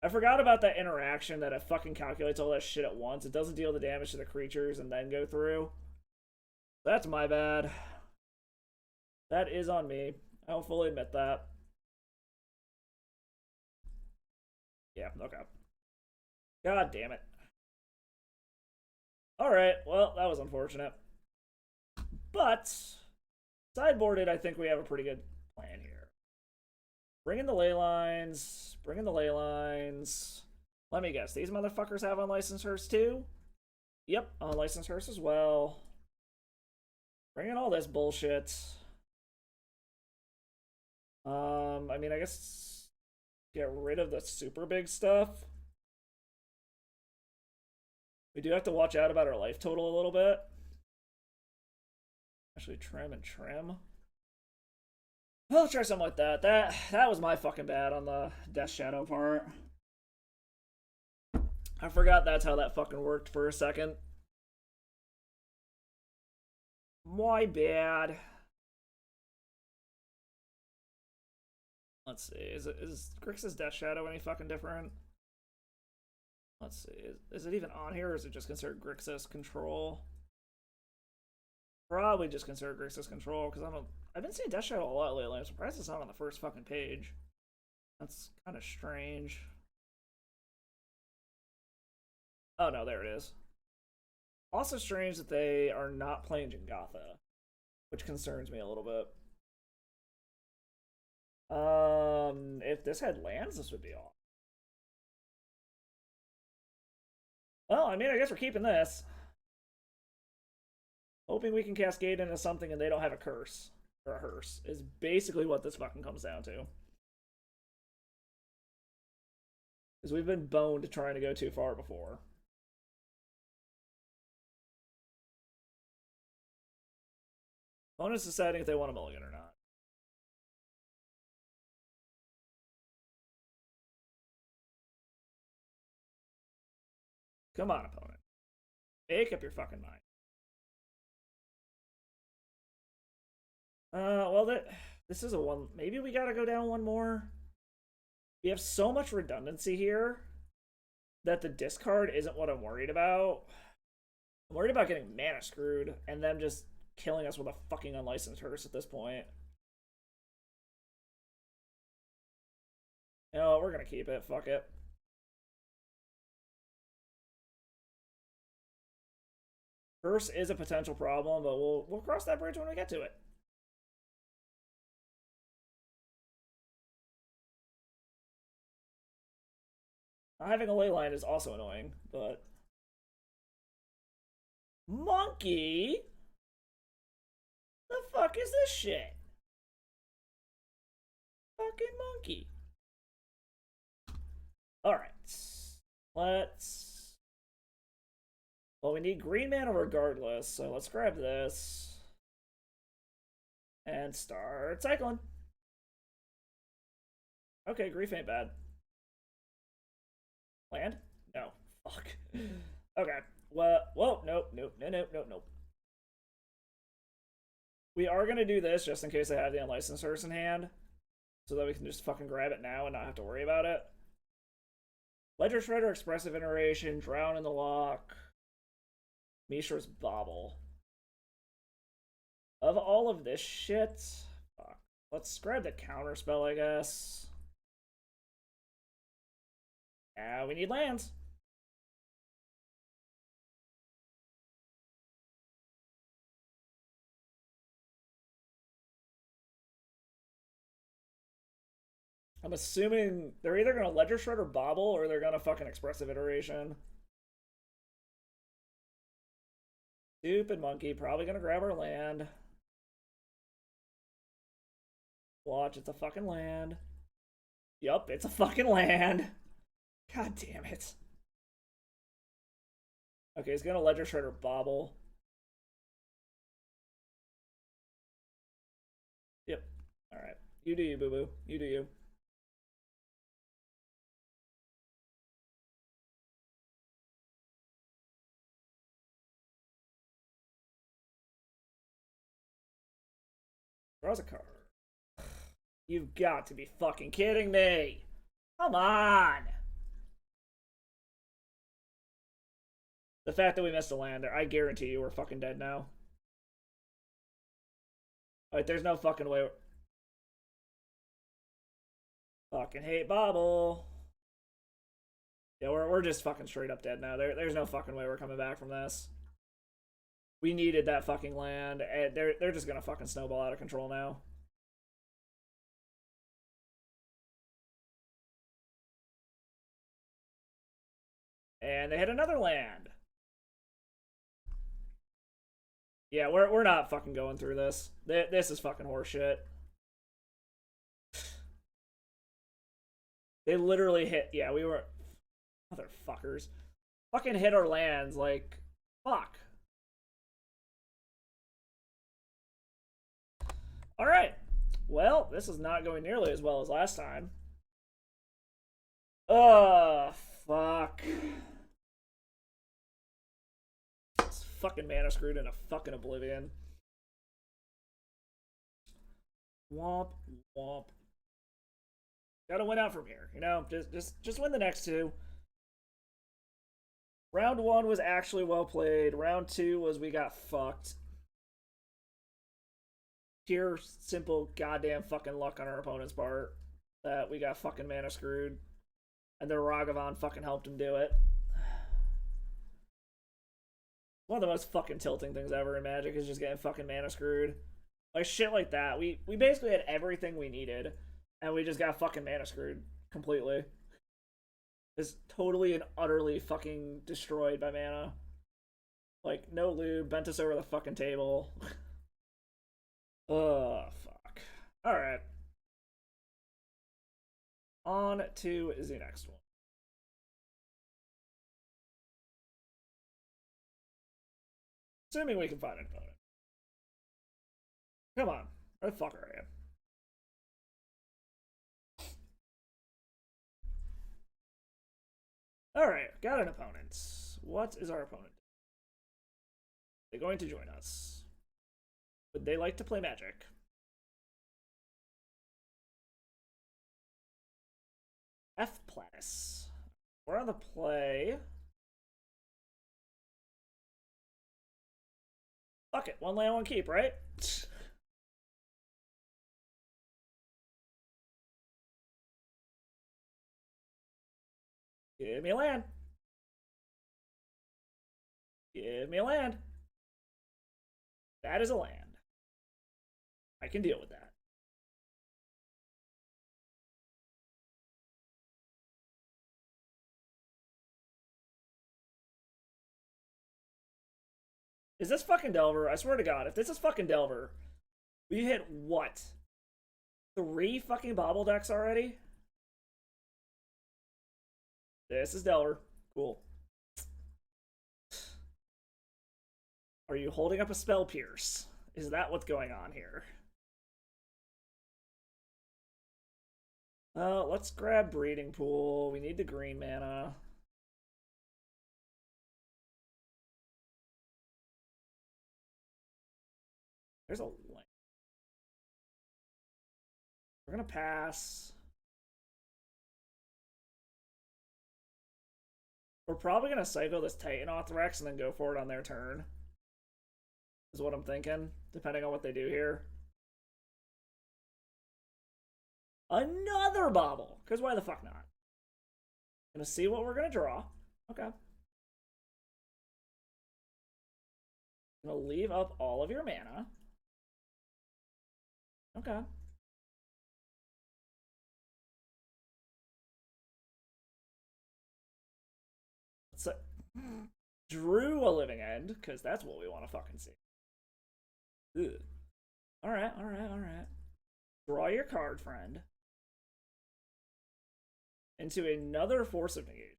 I forgot about that interaction that it fucking calculates all that shit at once. It doesn't deal the damage to the creatures and then go through. That's my bad. That is on me. I'll fully admit that. Yeah, okay. God damn it. Alright, well, that was unfortunate. But, sideboarded, I think we have a pretty good plan here. Bring in the ley lines. Bring in the ley lines. Let me guess, these motherfuckers have unlicensed hearse too? Yep, unlicensed hearse as well. Bring in all this bullshit. I mean, I guess get rid of the super big stuff. We do have to watch out about our life total a little bit. Actually, trim and trim. I'll try something like that. That was my fucking bad on the Death Shadow part. I forgot that's how that fucking worked for a second. My bad. Let's see. Is Grixis Death Shadow any fucking different? Let's see. Is it even on here, or is it just considered Grixis Control? Probably just considered Grixis Control, because I've been seeing Death Shadow a lot lately. I'm surprised it's not on the first fucking page. That's kind of strange. Oh no, there it is. Also strange that they are not playing Jengatha, which concerns me a little bit. if this had lands, this would be off. Well, I mean, I guess we're keeping this. Hoping we can cascade into something and they don't have a curse. Or a hearse. Is basically what this fucking comes down to. Because we've been boned trying to go too far before. Opponent's deciding if they want a mulligan or not. Come on, opponent. Make up your fucking mind. Well, this is a one. Maybe we gotta go down one more. We have so much redundancy here that the discard isn't what I'm worried about. I'm worried about getting mana screwed and them just killing us with a fucking unlicensed hearse at this point. You know what, we're gonna keep it. Fuck it. Hearse is a potential problem, but we'll cross that bridge when we get to it. Not having a ley line is also annoying, but... Monkey? The fuck is this shit? Fucking monkey. Alright. Let's... Well, we need green mana regardless, so let's grab this. And start cycling. Okay, grief ain't bad. Land? No. Fuck. Okay. Well, whoa, nope. We are gonna do this just in case I have the unlicensed hearse in hand. So that we can just fucking grab it now and not have to worry about it. Ledger Shredder, Expressive Iteration, Drown in the Lock, Mishra's Bauble. Of all of this shit, fuck. Let's grab the counter spell, I guess. Yeah, we need lands. I'm assuming they're either gonna Ledger Shred or Bobble, or they're gonna fucking Expressive Iteration. Stupid monkey, probably gonna grab our land. Watch, it's a fucking land. Yup, it's a fucking land. God damn it. Okay, he's gonna Ledger Shredder Bobble. Yep. Alright. You do you, boo-boo. You do you. Draws a card. You've got to be fucking kidding me. Come on. The fact that we missed a land there, I guarantee you we're fucking dead now. Like, there's no fucking way. Fucking hate Bobble. Yeah, we're just fucking straight up dead now. There's no fucking way we're coming back from this. We needed that fucking land, and they're just gonna fucking snowball out of control now. And they hit another land. Yeah, we're not fucking going through this. This is fucking horseshit. They literally hit. Yeah, we were. Motherfuckers. Fucking hit our lands, like. Fuck. Alright. Well, this is not going nearly as well as last time. Ugh, fuck. It's fucking mana screwed in a fucking oblivion. Womp, womp. Gotta win out from here, you know? Just win the next two. Round 1 was actually well played. Round 2 was we got fucked. Pure, simple, goddamn fucking luck on our opponent's part that we got fucking mana screwed. And their Ragavan fucking helped him do it. One of the most fucking tilting things ever in Magic is just getting fucking mana screwed. Like, shit like that. We basically had everything we needed. And we just got fucking mana screwed completely. Is totally and utterly fucking destroyed by mana. Like, no lube, bent us over the fucking table. Ugh, fuck. Alright. On to the next one. Assuming we can find an opponent. Come on. Where the fuck are you? Alright, got an opponent. What is our opponent? They're going to join us. Would they like to play Magic? F Platis. We're on the play. Fuck it, one land, one keep, right? Give me a land. Give me a land. That is a land. I can deal with that. Is this fucking Delver? I swear to God, if this is fucking Delver, we hit what? 3 fucking bobble decks already? This is Delver. Cool. Are you holding up a Spell Pierce? Is that what's going on here? Let's grab Breeding Pool. We need the green mana. There's a link. We're gonna pass. We're probably gonna cycle this Titanothrax and then go for it on their turn. Is what I'm thinking, depending on what they do here. Another bobble! Because why the fuck not? Gonna see what we're gonna draw. Okay. Gonna leave up all of your mana. Okay. So, drew a Living End, because that's what we want to fucking see. Ugh. Alright, alright, alright. Draw your card, friend. Into another Force of Negation.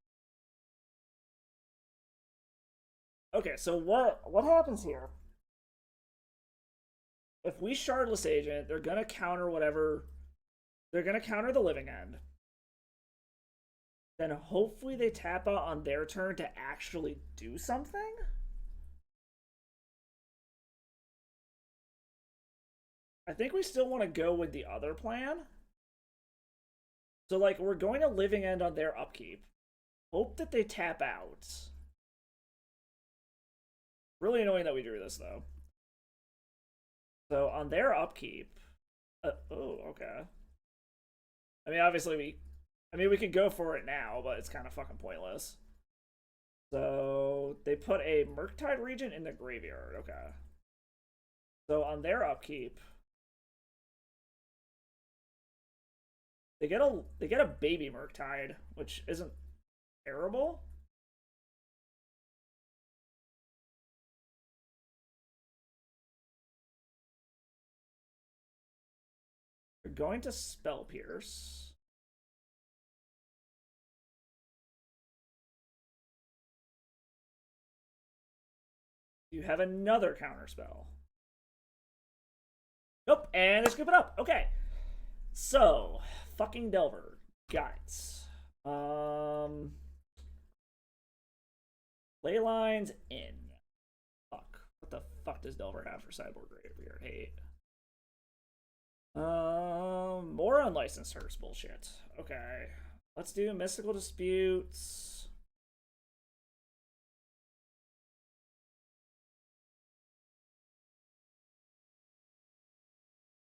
Okay, so what happens here? If we Shardless Agent, they're gonna counter whatever. They're gonna counter the Living End. Then hopefully they tap out on their turn to actually do something? I think we still want to go with the other plan. So, like, we're going to Living End on their upkeep. Hope that they tap out. Really annoying that we drew this, though. So, on their upkeep... oh, okay. I mean, obviously we could go for it now, but it's kind of fucking pointless. So, they put a Murktide Regent in the graveyard. Okay. So, on their upkeep... They get a baby Murktide, which isn't terrible. We're going to Spell Pierce. You have another counter spell. Nope, and they scoop it up. Okay. So, fucking Delver. Got it. Ley lines in. Fuck. What the fuck does Delver have for sideboard graveyard? Hate. More unlicensed hearse bullshit. Okay. Let's do Mystical Disputes.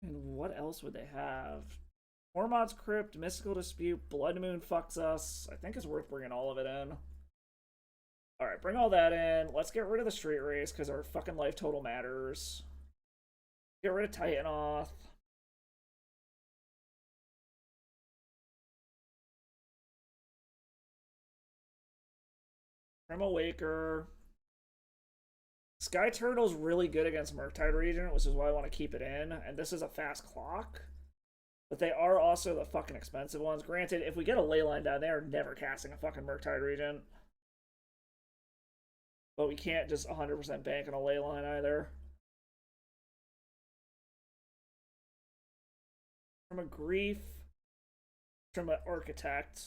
And what else would they have? Mormod's Crypt, Mystical Dispute, Blood Moon fucks us. I think it's worth bringing all of it in. Alright, bring all that in. Let's get rid of the Street Race, because our fucking life total matters. Get rid of Titanoth. Primal Waker. Sky Turtle's really good against Murktide Regent, which is why I want to keep it in. And this is a fast clock. But they are also the fucking expensive ones. Granted, if we get a Leyline down, they are never casting a fucking Murktide Regent. But we can't just 100% bank on a Leyline either. From a Grief. From an Architect.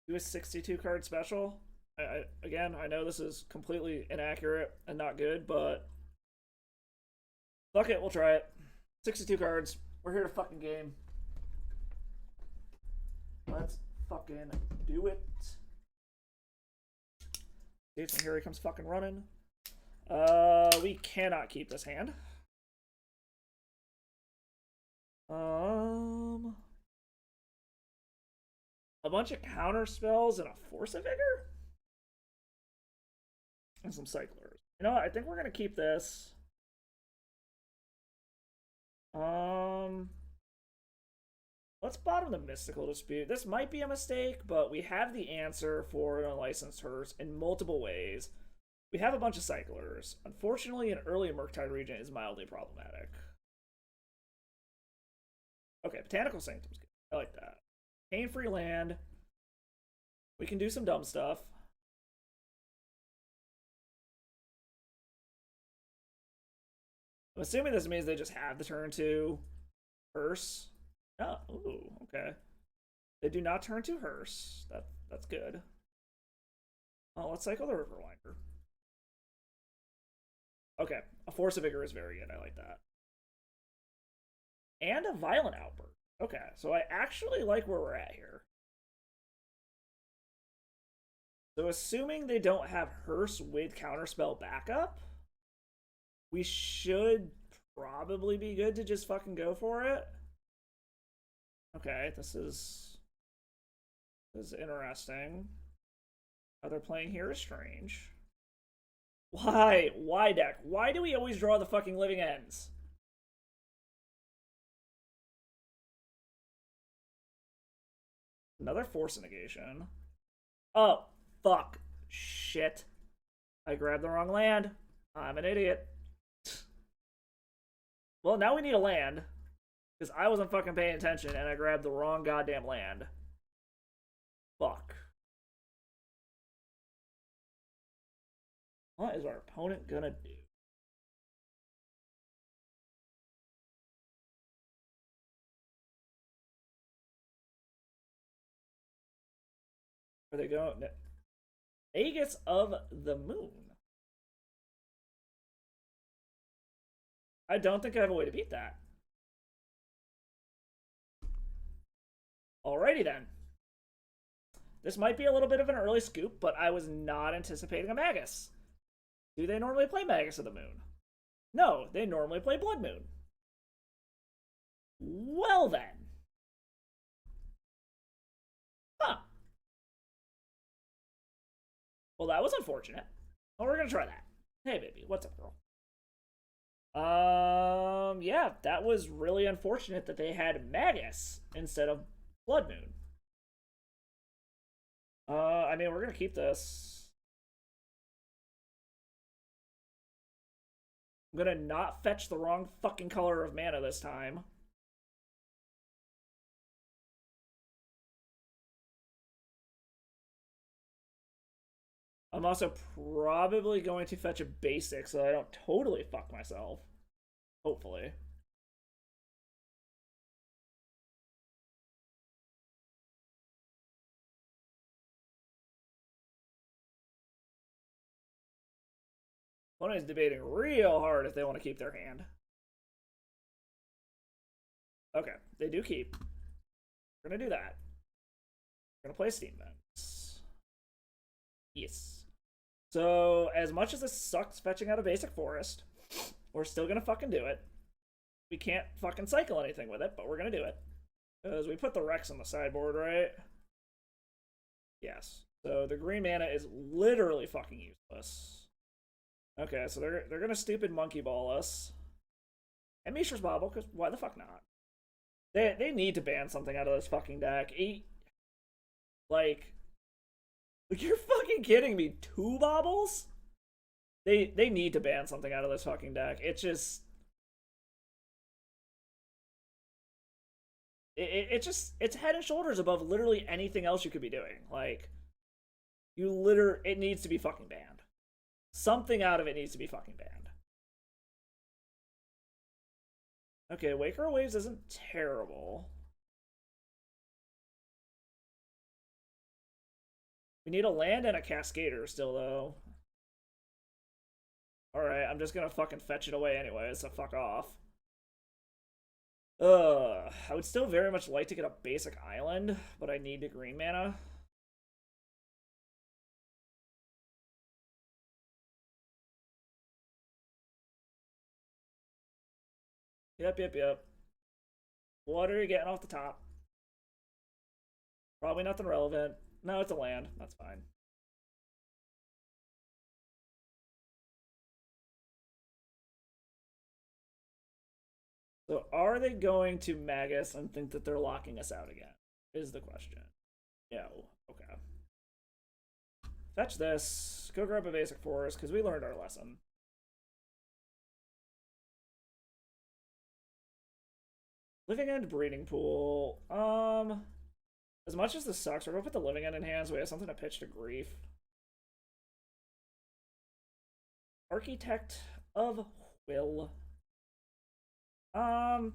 Do a 62 card special. Again, I know this is completely inaccurate and not good, but fuck it, we'll try it. 62 cards. We're here to fucking game. Let's fucking do it. And here he comes fucking running. We cannot keep this hand. A bunch of counter spells and a Force of Vigor? And some Cyclers. You know what? I think we're gonna keep this. Let's bottom the Mystical Dispute. This might be a mistake, but we have the answer for an unlicensed hearse in multiple ways. We have a bunch of Cyclers. Unfortunately, an early Murktide Regent is mildly problematic. Okay, Botanical Sanctum's good. I like that. Pain-free land. We can do some dumb stuff. I'm assuming this means they just have the turn 2 hearse. Oh, ooh, okay. They do not turn 2 hearse. That's good. Oh, let's cycle the Riverwinder. Okay, a Force of Vigor is very good. I like that. And a Violent Outburst. Okay, so I actually like where we're at here. So assuming they don't have hearse with counterspell backup, we should probably be good to just fucking go for it. Okay, this is interesting. How they're playing here is strange. Why? Why, deck? Why do we always draw the fucking Living Ends? Another Force Negation. Oh, fuck. Shit. I grabbed the wrong land. I'm an idiot. Well, now we need a land. Because I wasn't fucking paying attention and I grabbed the wrong goddamn land. Fuck. What is our opponent gonna do? Are they going? Aegis of the Moon. I don't think I have a way to beat that. Alrighty then. This might be a little bit of an early scoop, but I was not anticipating a Magus. Do they normally play Magus of the Moon? No, they normally play Blood Moon. Well then. Huh. Well, that was unfortunate. Well, we're gonna try that. Hey, baby, what's up, girl? Yeah, that was really unfortunate that they had Magus instead of Blood Moon. I mean, we're gonna keep this. I'm gonna not fetch the wrong fucking color of mana this time. I'm also probably going to fetch a basic so I don't totally fuck myself. Hopefully. One is debating real hard if they want to keep their hand. Okay, they do keep. We're gonna do that. We're gonna play Steam Vents. Yes. So, as much as this sucks fetching out a basic forest, we're still gonna fucking do it. We can't fucking cycle anything with it, but we're gonna do it. Because we put the Rex on the sideboard, right? Yes. So the green mana is literally fucking useless. Okay, so they're gonna stupid monkey ball us. And Mishra's Bobble, because why the fuck not? They need to ban something out of this fucking deck. Like, you're fucking kidding me. 2 baubles? They need to ban something out of this fucking deck. It's just it's head and shoulders above literally anything else you could be doing. Like, it needs to be fucking banned. Something out of it needs to be fucking banned. Okay, Waker Waves isn't terrible. We need a land and a Cascader still, though. Alright, I'm just gonna fucking fetch it away anyway, so fuck off. I would still very much like to get a basic island, but I need the green mana. Yep. What are you getting off the top? Probably nothing relevant. No, it's a land. That's fine. So are they going to Magus and think that they're locking us out again? Is the question. No. Okay. Fetch this. Go grab a basic forest, because we learned our lesson. Living End Breeding Pool. As much as this sucks, we're gonna put the Living End in hand so we have something to pitch to Grief. Architect of Will. I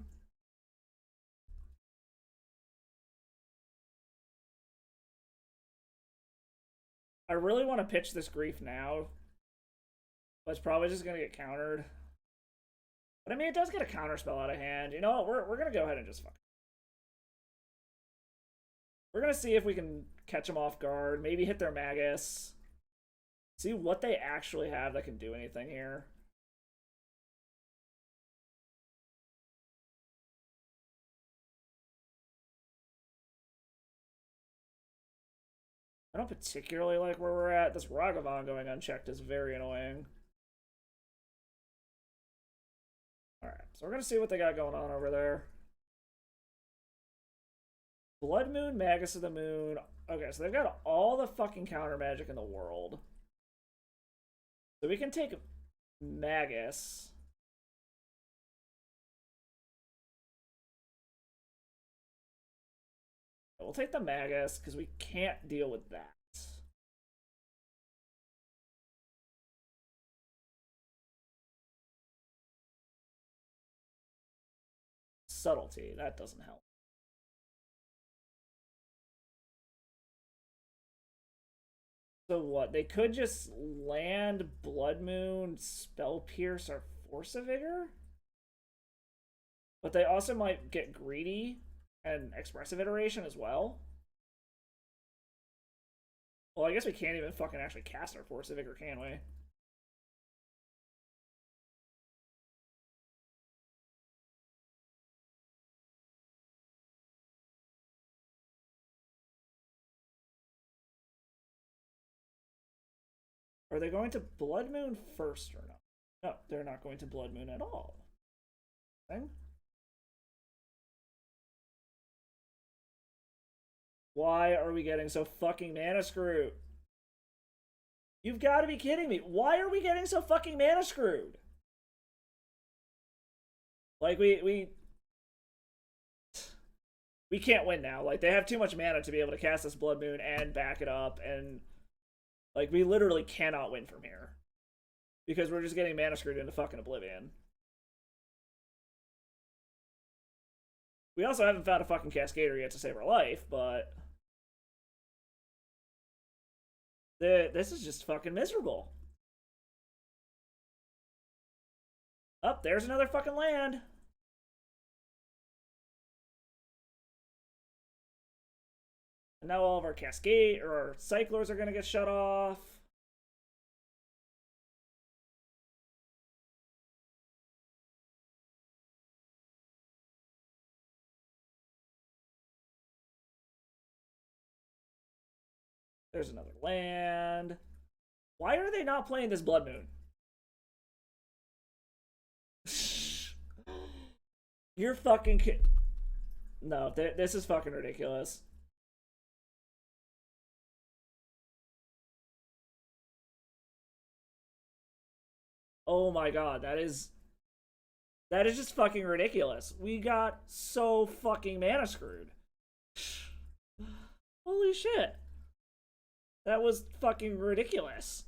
really want to pitch this Grief now, but it's probably just gonna get countered. But I mean, it does get a counter spell out of hand. You know what? We're gonna go ahead and just fuck. We're gonna see if we can catch them off guard. Maybe hit their Magus. See what they actually have that can do anything here. I don't particularly like where we're at. This Ragavan going unchecked is very annoying. Alright, so we're gonna see what they got going on over there. Blood Moon, Magus of the Moon. Okay, so they've got all the fucking counter magic in the world. So we can take Magus. We'll take the Magus, because we can't deal with that. Subtlety, that doesn't help. So what? They could just land Blood Moon, Spell Pierce, or Force of Vigor? But they also might get greedy and Expressive Iteration as well. Well, I guess we can't even fucking actually cast our Force of Vigor, can we? Are they going to Blood Moon first or not? No, they're not going to Blood Moon at all. Thing? Why are we getting so fucking mana screwed? You've got to be kidding me. Why are we getting so fucking mana screwed? Like, we can't win now. Like, they have too much mana to be able to cast this Blood Moon and back it up, and like, we literally cannot win from here. Because we're just getting mana screwed into fucking oblivion. We also haven't found a fucking Cascader yet to save our life, but this is just fucking miserable. Oh, there's another fucking land. And now all of our Cascade or our Cyclers are gonna get shut off. There's another land. Why are they not playing this Blood Moon? You're fucking No, this is fucking ridiculous. Oh my god, that is just fucking ridiculous. We got so fucking mana screwed. Holy shit. That was fucking ridiculous.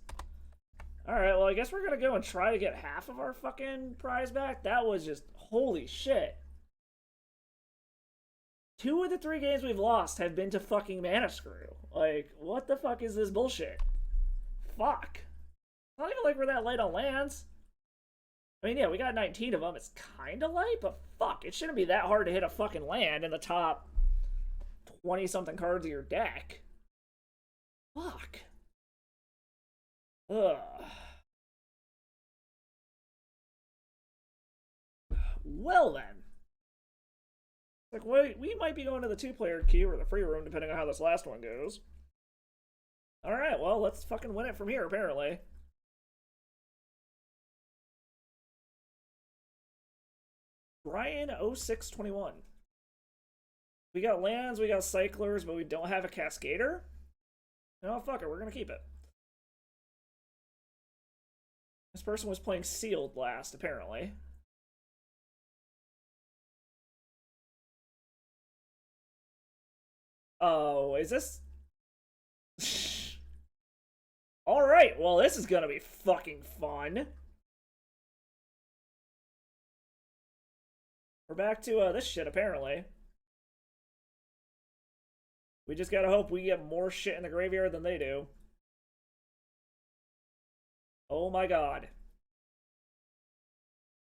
Alright, well, I guess we're gonna go and try to get half of our fucking prize back. That was just, holy shit. 2 of the 3 games we've lost have been to fucking mana screw. Like, what the fuck is this bullshit? Fuck. It's not even like we're that light on lands. I mean, yeah, we got 19 of them. It's kind of light, but fuck, it shouldn't be that hard to hit a fucking land in the top 20-something cards of your deck. Fuck. Ugh. Well then. Like, we might be going to the 2-player queue or the free room, depending on how this last one goes. Alright, well, let's fucking win it from here, apparently. Brian0621. We got lands, we got cyclers, but we don't have a cascader? No, fuck it, we're gonna keep it. This person was playing sealed last, apparently. Oh, is this... Alright, well, this is gonna be fucking fun. We're back to this shit, apparently. We just gotta hope we get more shit in the graveyard than they do. Oh my god.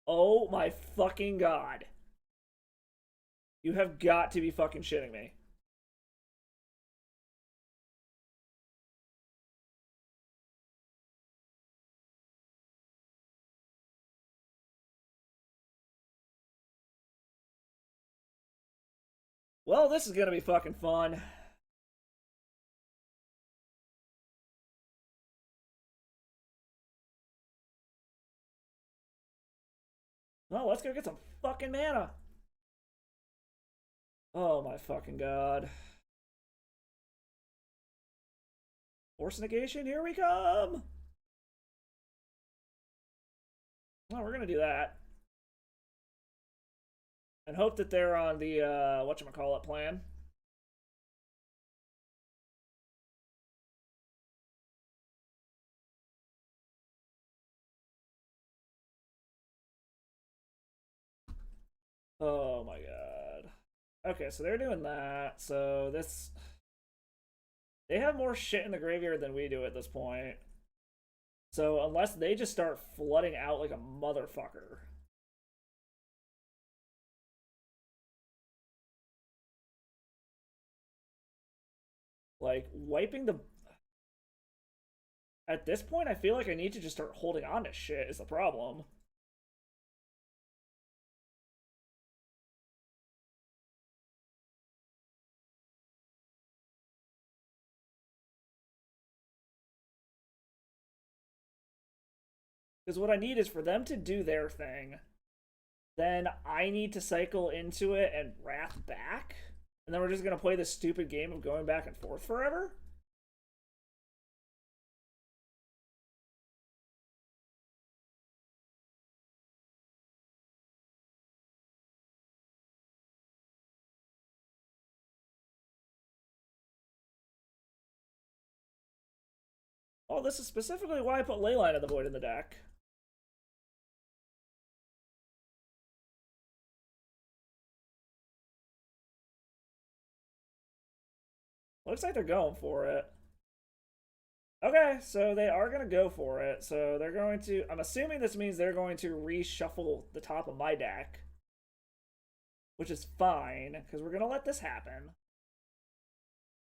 Oh my fucking god. You have got to be fucking shitting me. Well, this is gonna be fucking fun. Well, let's go get some fucking mana. Oh my fucking god. Force negation, here we come! Well, we're gonna do that. And hope that they're on the, whatchamacallit plan. Oh my god. Okay, so they're doing that. So this... They have more shit in the graveyard than we do at this point. So unless they just start flooding out like a motherfucker. Like, wiping the... At this point, I feel like I need to just start holding on to shit is the problem. Because what I need is for them to do their thing. Then I need to cycle into it and wrath back. And then we're just going to play this stupid game of going back and forth forever? Oh, this is specifically why I put Leyline of the Void in the deck. Looks like they're going for it. Okay, so they are going to go for it. So they're going to... I'm assuming this means they're going to reshuffle the top of my deck. Which is fine, because we're going to let this happen.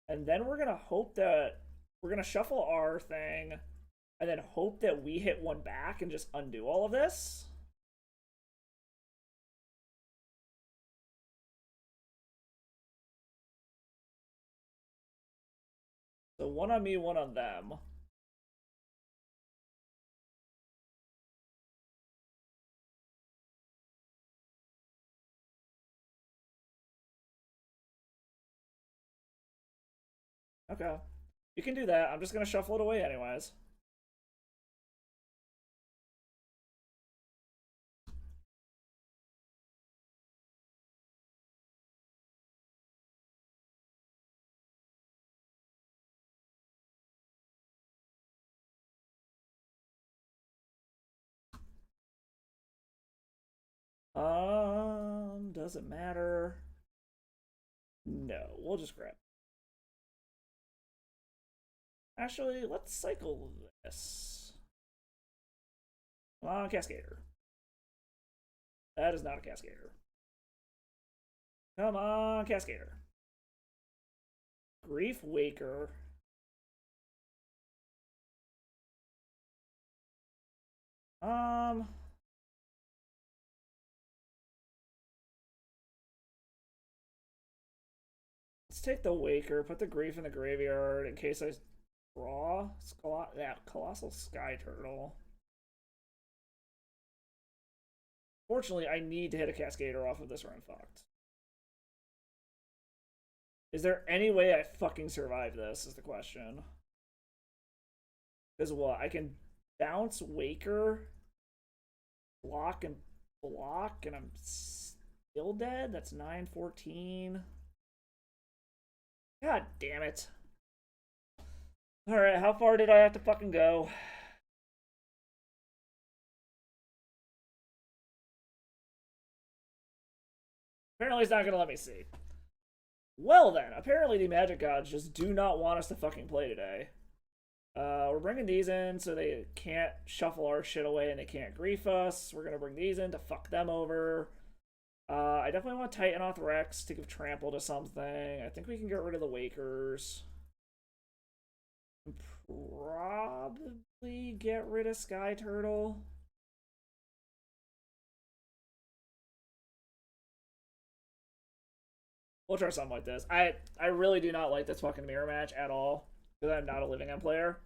And then we're going to hope that... We're going to shuffle our thing, and then hope that we hit one back and just undo all of this. So one on me, one on them. Okay. You can do that. I'm just gonna shuffle it away anyways. Does it matter? No, we'll just grab. Actually, let's cycle this. Come on, Cascader. That is not a Cascader. Come on, Cascader. Grief Waker. Um. Let's take the Waker, put the Grief in the graveyard in case I draw. That Colossal Sky Turtle. Fortunately, I need to hit a Cascader off of this or I'm fucked. Is there any way I fucking survive this, is the question. Because what? I can bounce Waker, block, and I'm still dead? That's 9-14. God damn it. Alright, how far did I have to fucking go? Apparently he's not gonna let me see. Well then, apparently the Magic Gods just do not want us to fucking play today. We're bringing these in so they can't shuffle our shit away and they can't grief us. We're gonna bring these in to fuck them over. I definitely want Titan off Rex to give trample to something. I think we can get rid of the Wakers. Probably get rid of Sky Turtle. We'll try something like this. I really do not like this fucking mirror match at all because I'm not a Living End player.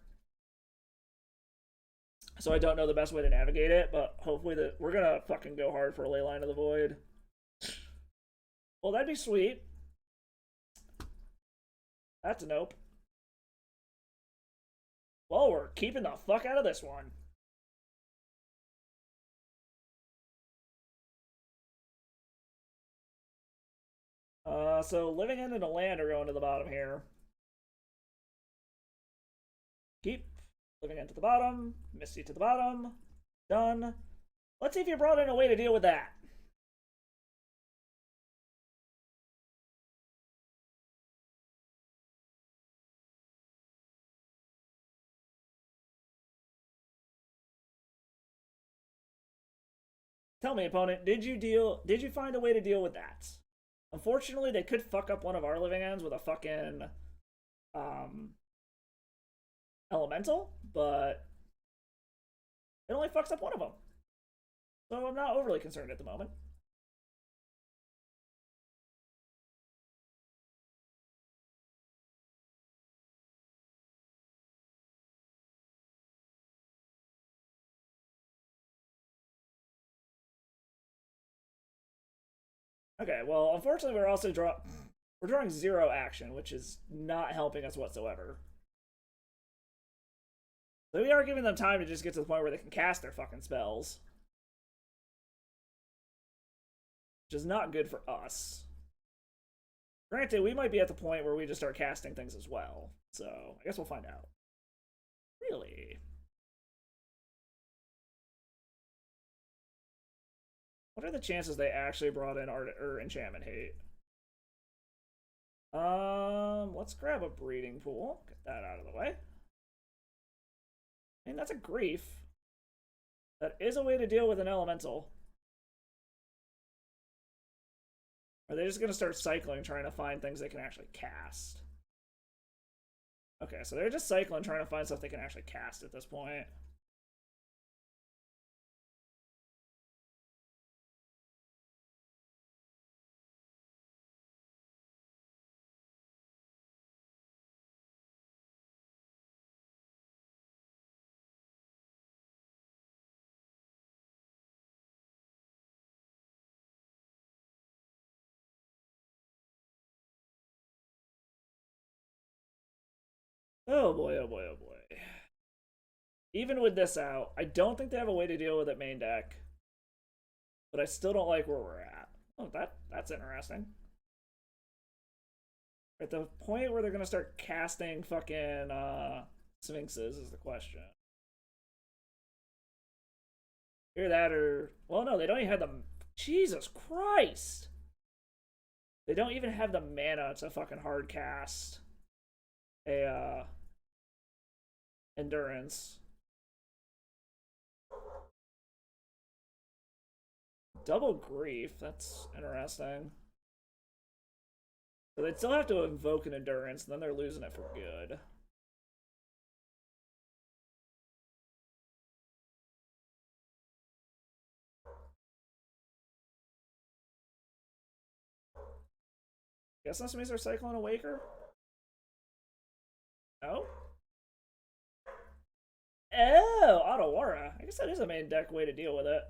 So I don't know the best way to navigate it, but hopefully we're gonna fucking go hard for a Leyline of the Void. Well, that'd be sweet. That's a nope. Well, we're keeping the fuck out of this one. So Living End and a land are going to the bottom here. Keep Living End to the bottom, Misty to the bottom. Done. Let's see if you brought in a way to deal with that. Tell me, opponent, did you find a way to deal with that? Unfortunately, they could fuck up one of our Living Ends with a fucking elemental, but it only fucks up one of them. So I'm not overly concerned at the moment. Okay, well, unfortunately, we're drawing 0 action, which is not helping us whatsoever. So we are giving them time to just get to the point where they can cast their fucking spells, which is not good for us. Granted, we might be at the point where we just start casting things as well, so I guess we'll find out. Really? What are the chances they actually brought in art or enchantment hate? Let's grab a breeding pool. Get that out of the way. I mean, that's a grief. That is a way to deal with an elemental. Are they just gonna start cycling, trying to find things they can actually cast? Okay, so they're just cycling, trying to find stuff they can actually cast at this point. Oh boy, oh boy, oh boy. Even with this out, I don't think they have a way to deal with it main deck. But I still don't like where we're at. Oh, that's interesting. At the point where they're gonna start casting fucking Sphinxes is the question. Either that or... Well, no, they don't even have the... Jesus Christ! They don't even have the mana to fucking hard cast a endurance. Double grief, that's interesting. So they'd still have to invoke an endurance, and then they're losing it for good. Guess this means they're cycling a Waker? No? Oh, Otawara. I guess that is a main deck way to deal with it.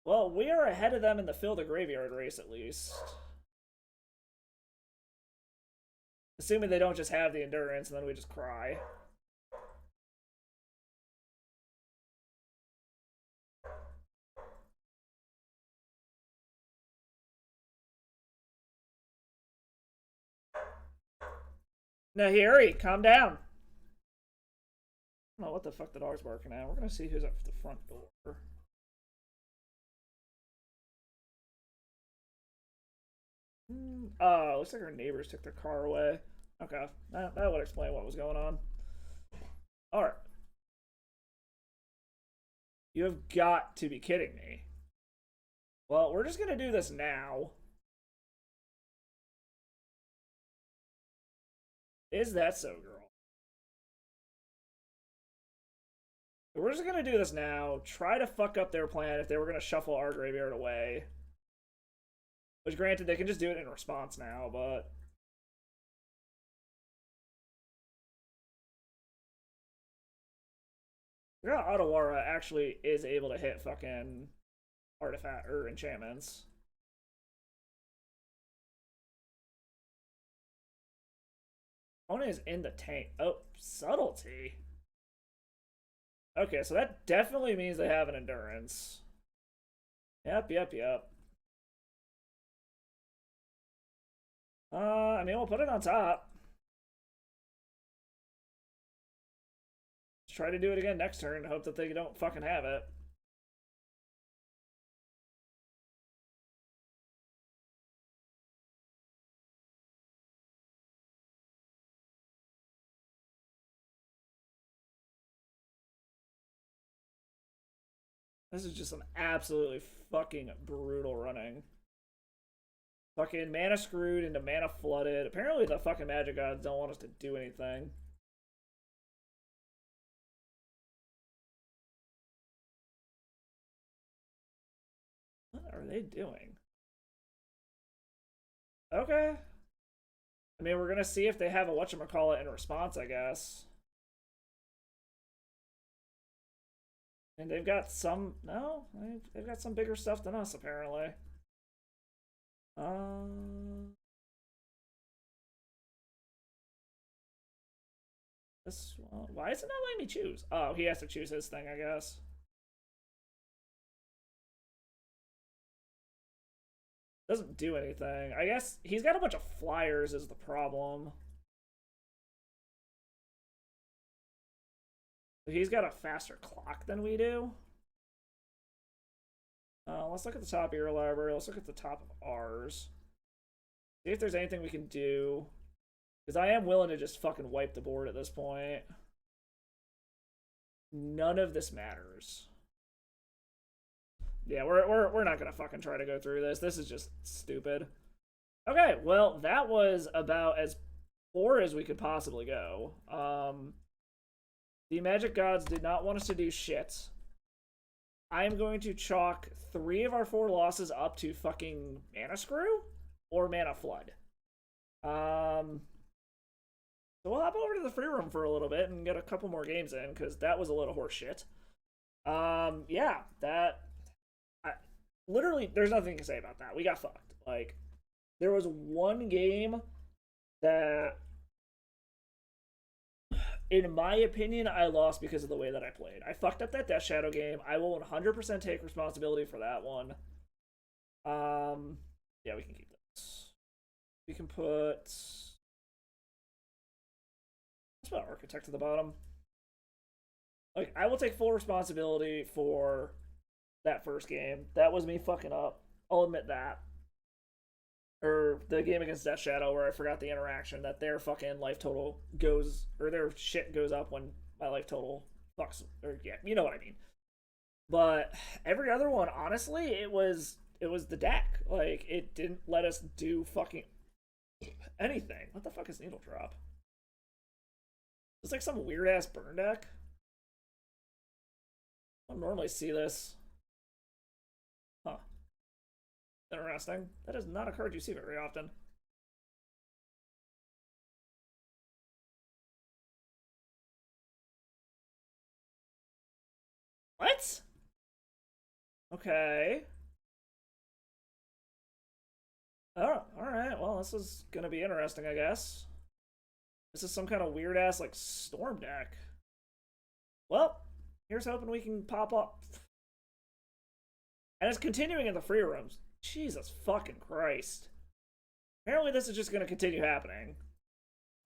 Well, we are ahead of them in the Fill the Graveyard race, at least. Assuming they don't just have the endurance, and then we just cry. Nahiri, calm down. I don't know what the fuck the dog's barking at. We're gonna see who's at the front door. Oh, looks like our neighbors took their car away. Okay, that would explain what was going on. Alright. You have got to be kidding me. Well, we're just gonna do this now. Is that so, girl? We're just gonna do this now. Try to fuck up their plan if they were gonna shuffle our graveyard away. Which, granted, they can just do it in response now, but... Yeah, Otawara actually is able to hit fucking artifact or enchantments. Opponent is in the tank. Oh, subtlety. Okay, so that definitely means they have an endurance. Yep. I mean, we'll put it on top. Let's try to do it again next turn. Hope that they don't fucking have it. This is just some absolutely fucking brutal running. Fucking mana screwed into mana flooded. Apparently the fucking magic gods don't want us to do anything. What are they doing? Okay. I mean, we're gonna see if they have a whatchamacallit in response, I guess. And they've got some... No, they've got some bigger stuff than us, apparently. This one... Why is it not letting me choose? Oh, he has to choose his thing, I guess. Doesn't do anything. I guess he's got a bunch of flyers is the problem. He's got a faster clock than we do. Let's look at the top of your library. Let's look at the top of ours. See if there's anything we can do. Because I am willing to just fucking wipe the board at this point. None of this matters. Yeah, we're not gonna fucking try to go through this. This is just stupid. Okay, well, that was about as poor as we could possibly go. The Magic Gods did not want us to do shit. I am going to chalk 3 of our 4 losses up to fucking Mana Screw or Mana Flood. So we'll hop over to the free room for a little bit and get a couple more games in, because that was a little horse shit. Yeah, literally, there's nothing to say about that. We got fucked. Like, there was one game that in my opinion, I lost because of the way that I played. I fucked up that Death Shadow game. I will 100% take responsibility for that one. Yeah, we can keep this. We can put... Let's put Architect to the bottom. Like, I will take full responsibility for that first game. That was me fucking up. I'll admit that. Or the game against Death Shadow where I forgot the interaction that their fucking life total goes, or their shit goes up when my life total fucks, or yeah, you know what I mean. But every other one, honestly, it was the deck. Like, it didn't let us do fucking anything. What the fuck is Needle Drop? It's like some weird ass burn deck. I don't normally see this. Huh. Interesting. That is not a card you see very often. What? Okay. Oh, alright. Well, this is gonna be interesting, I guess. This is some kind of weird ass, like, storm deck. Well, here's hoping we can pop up. And it's continuing in the free rooms. Jesus fucking Christ. Apparently this is just going to continue happening.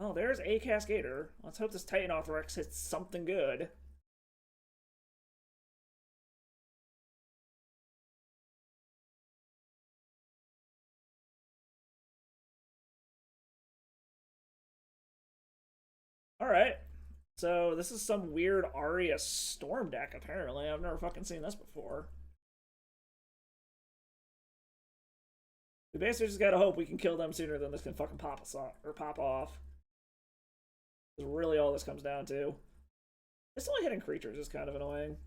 Oh, there's a Cascader. Let's hope this Titan Arthrex hits something good. Alright. So this is some weird Aria Storm deck, apparently. I've never fucking seen this before. We basically just gotta hope we can kill them sooner than this can fucking pop us off, or pop off. Is really all this comes down to. It's only hitting creatures is kind of annoying.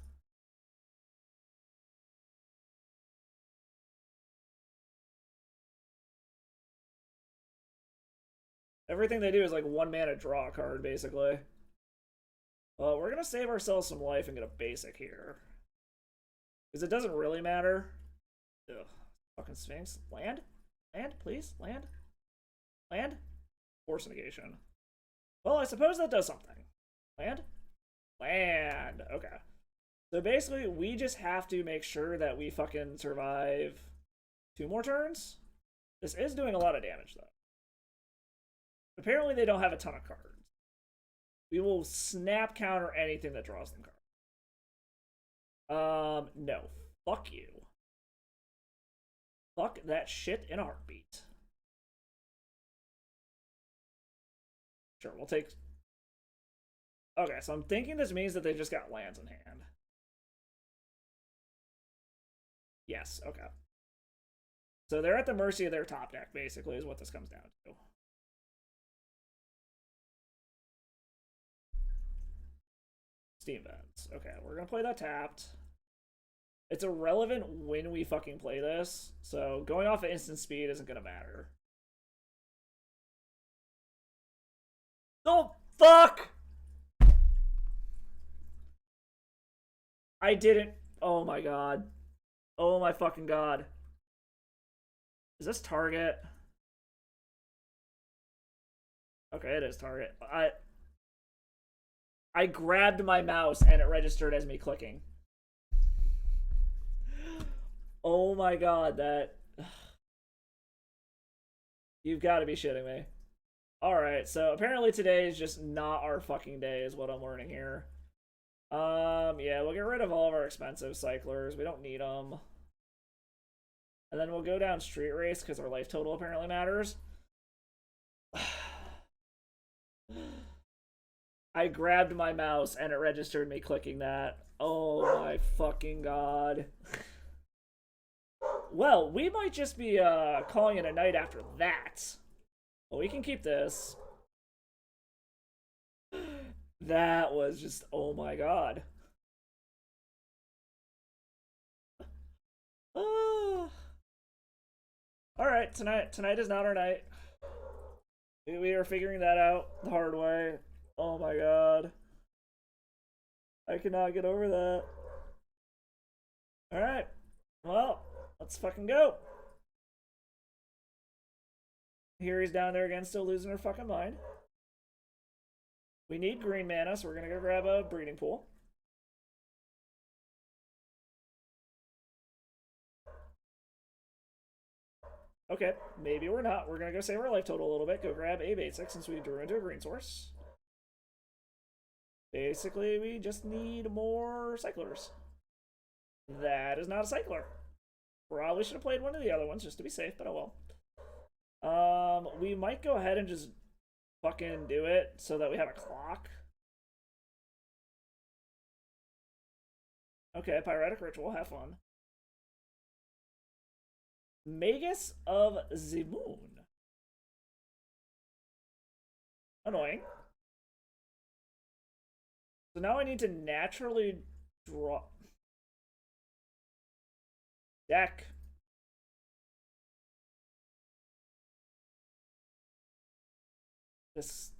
Everything they do is like 1 mana draw a card, basically. Well, we're gonna save ourselves some life and get a basic here. Because it doesn't really matter. Ugh. Fucking Sphinx. Land? Land, please? Land? Land? Force negation. Well, I suppose that does something. Land? Land. Okay. So basically, we just have to make sure that we fucking survive 2 more turns. This is doing a lot of damage, though. Apparently, they don't have a ton of cards. We will snap counter anything that draws them cards. No. Fuck you. Fuck that shit in a heartbeat. Sure, we'll take... Okay, so I'm thinking this means that they just got lands in hand. Yes, okay. So they're at the mercy of their top deck, basically, is what this comes down to. Steam Vents. Okay, we're gonna play that tapped. It's irrelevant when we fucking play this, so going off of instant speed isn't gonna matter. Oh, fuck! I didn't. Oh my god. Oh my fucking god. Is this target? Okay, it is target. I grabbed my mouse and it registered as me clicking. Oh my god, that... You've got to be shitting me. Alright, so apparently today is just not our fucking day is what I'm learning here. Yeah, we'll get rid of all of our expensive cyclers. We don't need them. And then we'll go down Street Race because our life total apparently matters. I grabbed my mouse and it registered me clicking that. Oh my fucking god. Well, we might just be calling it a night after that. Well, we can keep this. That was just, oh my god. Alright, tonight is not our night. We are figuring that out the hard way. Oh my god. I cannot get over that. Alright. Well, let's fucking go. Here he's down there again, still losing her fucking mind. We need green mana, so we're gonna go grab a breeding pool. Okay, maybe we're not. We're gonna go save our life total a little bit. Go grab a basic since we drew into a green source. Basically, we just need more cyclers. That is not a cycler. Probably should have played one of the other ones just to be safe, but oh well. We might go ahead and just fucking do it so that we have a clock. Okay, Pyretic Ritual, have fun. Magus of the Moon. Annoying. So now I need to naturally draw. Deck. This.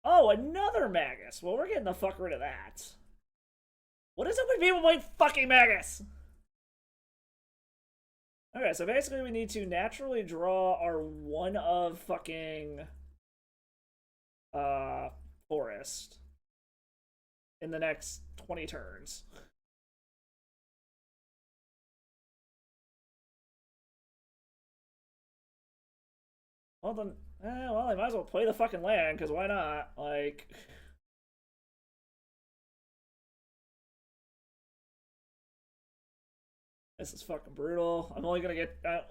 Oh, another Magus. Well, we're getting the fuck rid of that. What is it with people playing fucking Magus? Okay, so basically we need to naturally draw our one of fucking forest in the next 20 turns. Well then, well, I might as well play the fucking land, because why not? Like, this is fucking brutal. I'm only gonna get, I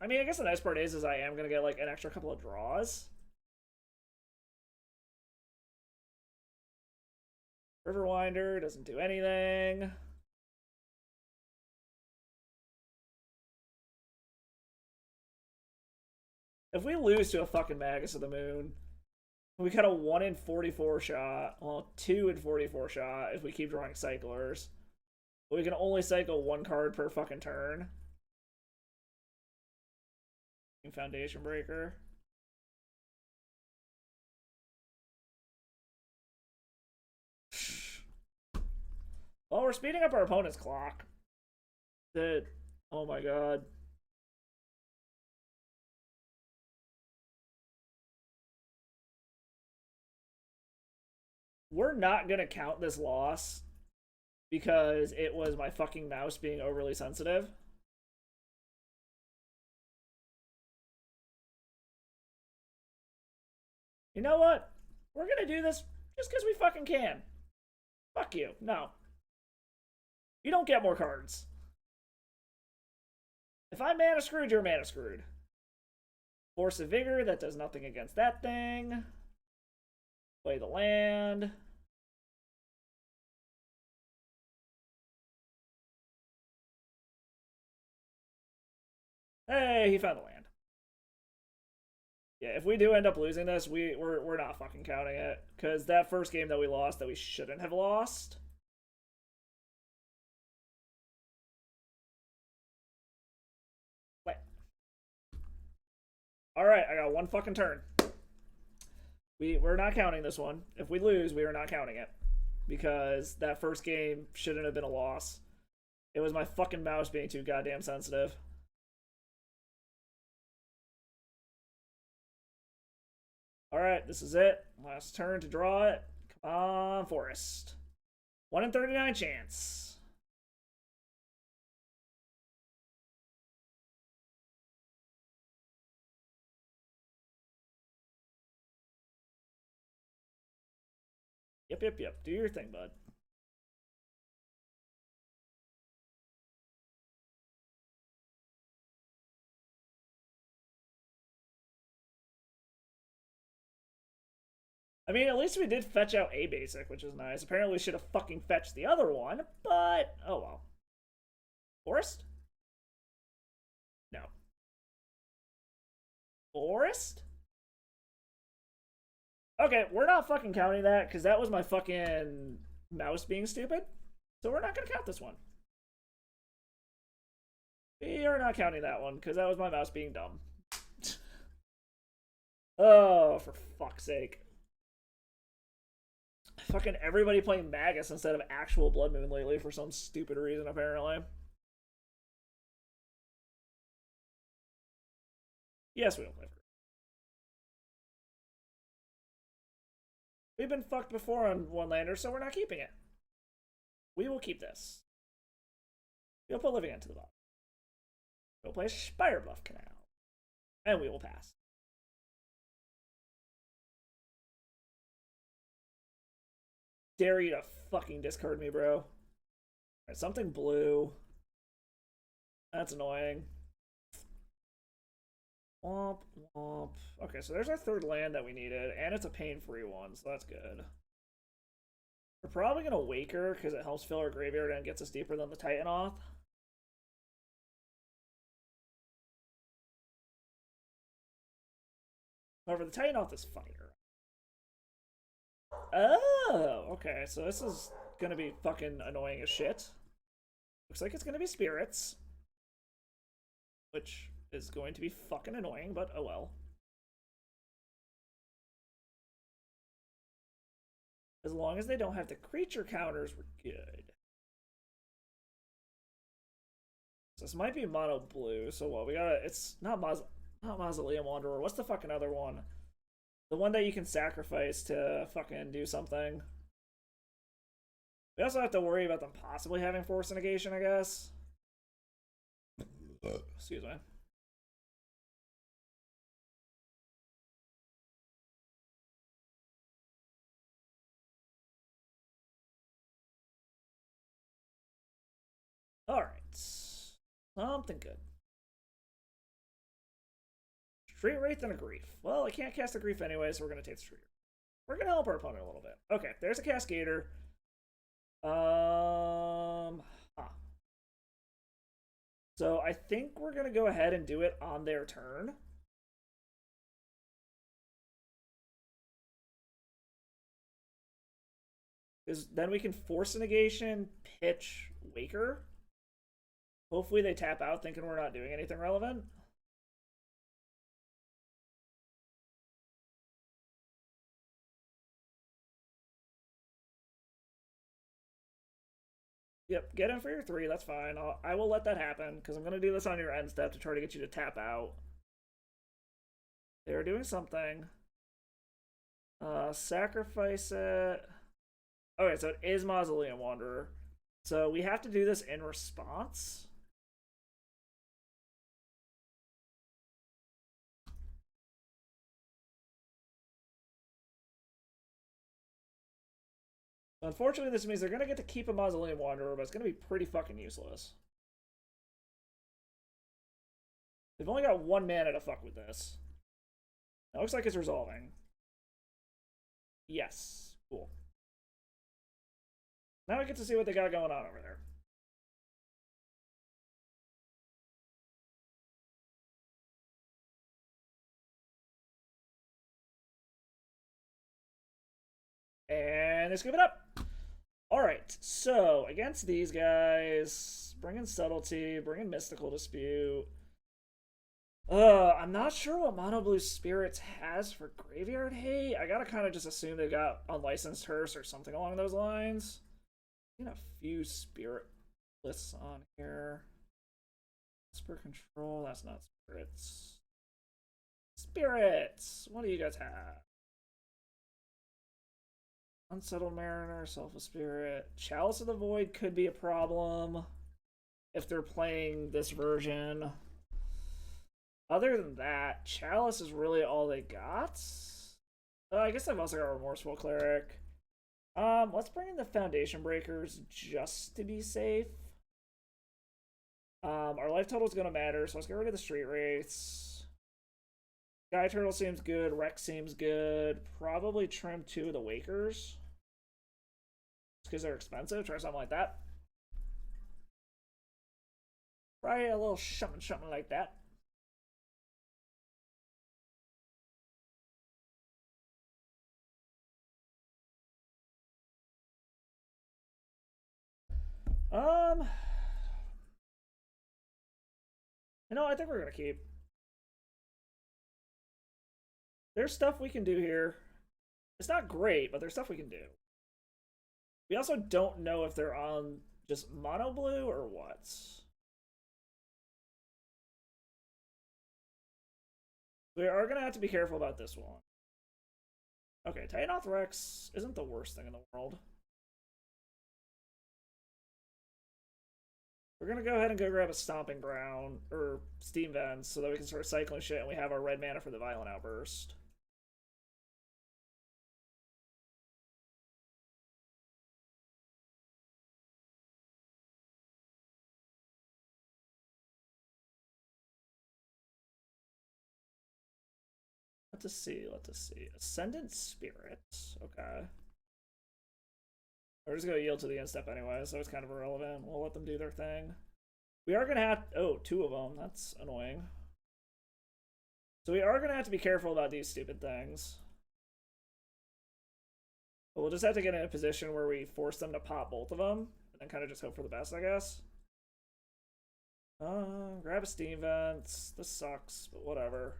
mean, I guess the nice part is I am gonna get like an extra couple of draws. Riverwinder doesn't do anything. If we lose to a fucking Magus of the Moon, we got a 1 in 44 shot. Well, 2 in 44 shot if we keep drawing cyclers. But we can only cycle one card per fucking turn. Foundation Breaker. Well, we're speeding up our opponent's clock. Oh my god. We're not gonna count this loss because it was my fucking mouse being overly sensitive. You know what? We're gonna do this just because we fucking can. Fuck you. No. You don't get more cards. If I'm mana screwed, you're mana screwed. Force of Vigor, that does nothing against that thing. Play the land. Hey, he found the land. Yeah, if we do end up losing this, we're not fucking counting it. Because that first game that we lost that we shouldn't have lost. Wait. Alright, I got one fucking turn. We're not counting this one. If we lose, we are not counting it. Because that first game shouldn't have been a loss. It was my fucking mouse being too goddamn sensitive. Alright, this is it. Last turn to draw it. Come on, Forest. 1 in 39 chance. Yep. Do your thing, bud. I mean, at least we did fetch out a basic, which is nice. Apparently we should have fucking fetched the other one, but oh well. Forest? No. Forest? Okay, we're not fucking counting that because that was my fucking mouse being stupid. So we're not going to count this one. We are not counting that one because that was my mouse being dumb. Oh, for fuck's sake. Fucking everybody playing Magus instead of actual Blood Moon lately for some stupid reason, apparently. Yes, we don't play for We've been fucked before on one lander, so we're not keeping it. We will keep this. We'll put Living End to the bottom. We'll play Spire Bluff Canal. And we will pass. Dare you to fucking discard me, bro. Alright, something blue. That's annoying. Womp, womp. Okay, so there's our third land that we needed, and it's a pain-free one, so that's good. We're probably going to Wake her, because it helps fill our graveyard and gets us deeper than the Titanoth. However, the Titanoth is funnier. Oh, okay, so this is going to be fucking annoying as shit. Looks like it's going to be Spirits. Which is going to be fucking annoying, but oh well. As long as they don't have the creature counters, we're good. So this might be mono blue, so what? We gotta. It's not Mausoleum Wanderer. What's the fucking other one? The one that you can sacrifice to fucking do something. We also have to worry about them possibly having Force Negation, I guess. Excuse me. Alright. Something good. Street Wraith and a Grief. Well, I can't cast a Grief anyway, so we're going to take the Street Wraith. We're going to help our opponent a little bit. Okay, there's a Cascader. So I think we're going to go ahead and do it on their turn. Because then we can force a negation, pitch, Waker. Hopefully they tap out thinking we're not doing anything relevant. Yep, get in for your 3, that's fine. I will let that happen, because I'm going to do this on your end step to try to get you to tap out. They're doing something. Sacrifice it. Okay, so it is Mausoleum Wanderer. So we have to do this in response. Unfortunately, this means they're going to get to keep a Mausoleum Wanderer, but it's going to be pretty fucking useless. They've only got 1 mana to fuck with this. It looks like it's resolving. Yes. Cool. Now we get to see what they got going on over there. And they scoop it up. Alright, so against these guys, bring in Subtlety, bring in Mystical Dispute. I'm not sure what Mono Blue Spirits has for Graveyard Hate. I gotta kind of just assume they got Unlicensed Hearse or something along those lines. Get a few Spirit lists on here. Whisper Control, that's not Spirits. Spirits! What do you guys have? Unsettled Mariner, Self of Spirit. Chalice of the Void could be a problem if they're playing this version. Other than that, Chalice is really all they got. I guess I've also got Remorseful Cleric. Let's bring in the Foundation Breakers just to be safe. Our life total is going to matter, so let's get rid of the Street Wraiths. Sky Turtle seems good. Rex seems good. Probably trim 2 of the Wakers. Just because they're expensive. Try something like that. Try a little something like that. I think we're gonna keep. There's stuff we can do here. It's not great, but there's stuff we can do. We also don't know if they're on just mono blue or what. We are gonna have to be careful about this one. Okay, Titanoth Rex isn't the worst thing in the world. We're gonna go ahead and go grab a Stomping Ground, or Steam Vents, so that we can start cycling shit and we have our red mana for the Violent Outburst. Let's see, let's see. Ascendant Spirits, okay. We're just gonna yield to the end step anyway, so it's kind of irrelevant. We'll let them do their thing. We are gonna have, oh, two of them. That's annoying. So we are gonna have to be careful about these stupid things. But we'll just have to get in a position where we force them to pop both of them, and then kind of just hope for the best, I guess. Grab a Steam Vents. This sucks, but whatever.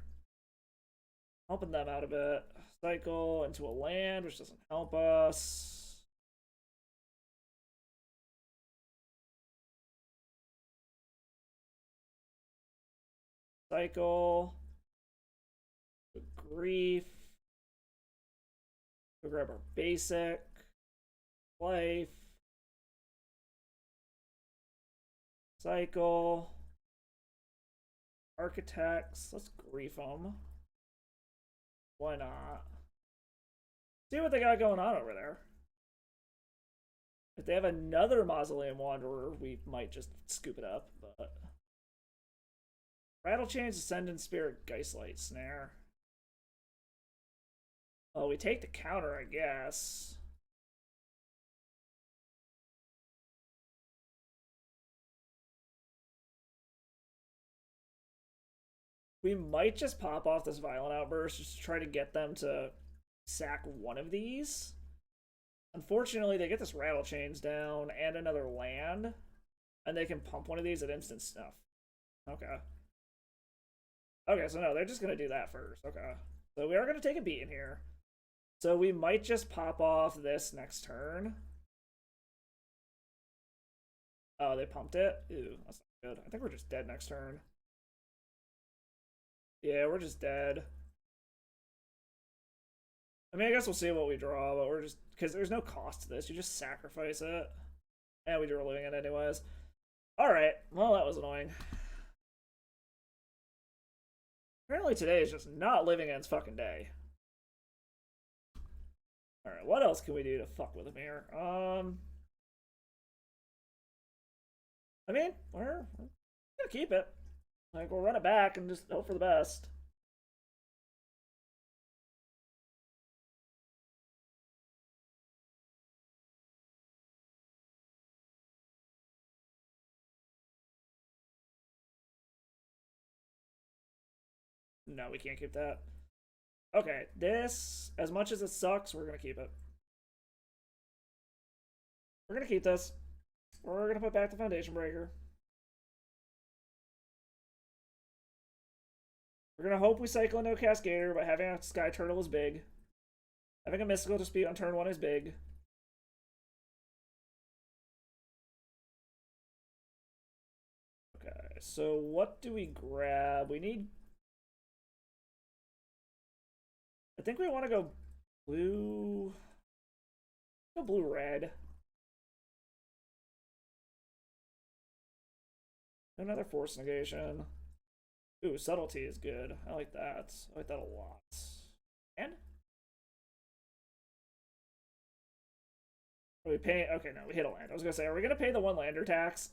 Helping them out a bit. Cycle into a land, which doesn't help us. Cycle. Good grief. Go grab our basic. Life. Cycle. Architects. Let's grief them. Why not? See what they got going on over there. If they have another Mausoleum Wanderer, we might just scoop it up, but... Rattle Chains, Ascendant Spirit, Geistlight Snare. Oh, we take the counter, I guess. We might just pop off this Violent Outburst just to try to get them to sack one of these. Unfortunately, they get this Rattle Chains down and another land, and they can pump one of these at instant snuff. Okay. Okay, so no, they're just going to do that first. Okay. So we are going to take a beating here. So we might just pop off this next turn. Oh, they pumped it? Ew, that's not good. I think we're just dead next turn. Yeah, we're just dead. I mean, I guess we'll see what we draw, but we're just... Because there's no cost to this. You just sacrifice it. And we drew a living it anyways. Alright, well, that was annoying. Apparently today is just not living ends fucking day. Alright, what else can we do to fuck with him here? I mean, we're gonna keep it. Like, we'll run it back and just hope for the best. No, we can't keep that. Okay, this, as much as it sucks, we're gonna keep it. We're gonna keep this. We're gonna put back the Foundation Breaker. We're gonna hope we cycle into a Cascader, but having a Sky Turtle is big. Having a Mystical Dispute on turn 1 is big. Okay, so what do we grab? We need... I think we want to go blue... Go blue-red. Another Force Negation. Ooh, Subtlety is good. I like that. I like that a lot. And? Are we paying? Okay, no, we hit a land. I was gonna say, are we gonna pay the 1 lander tax?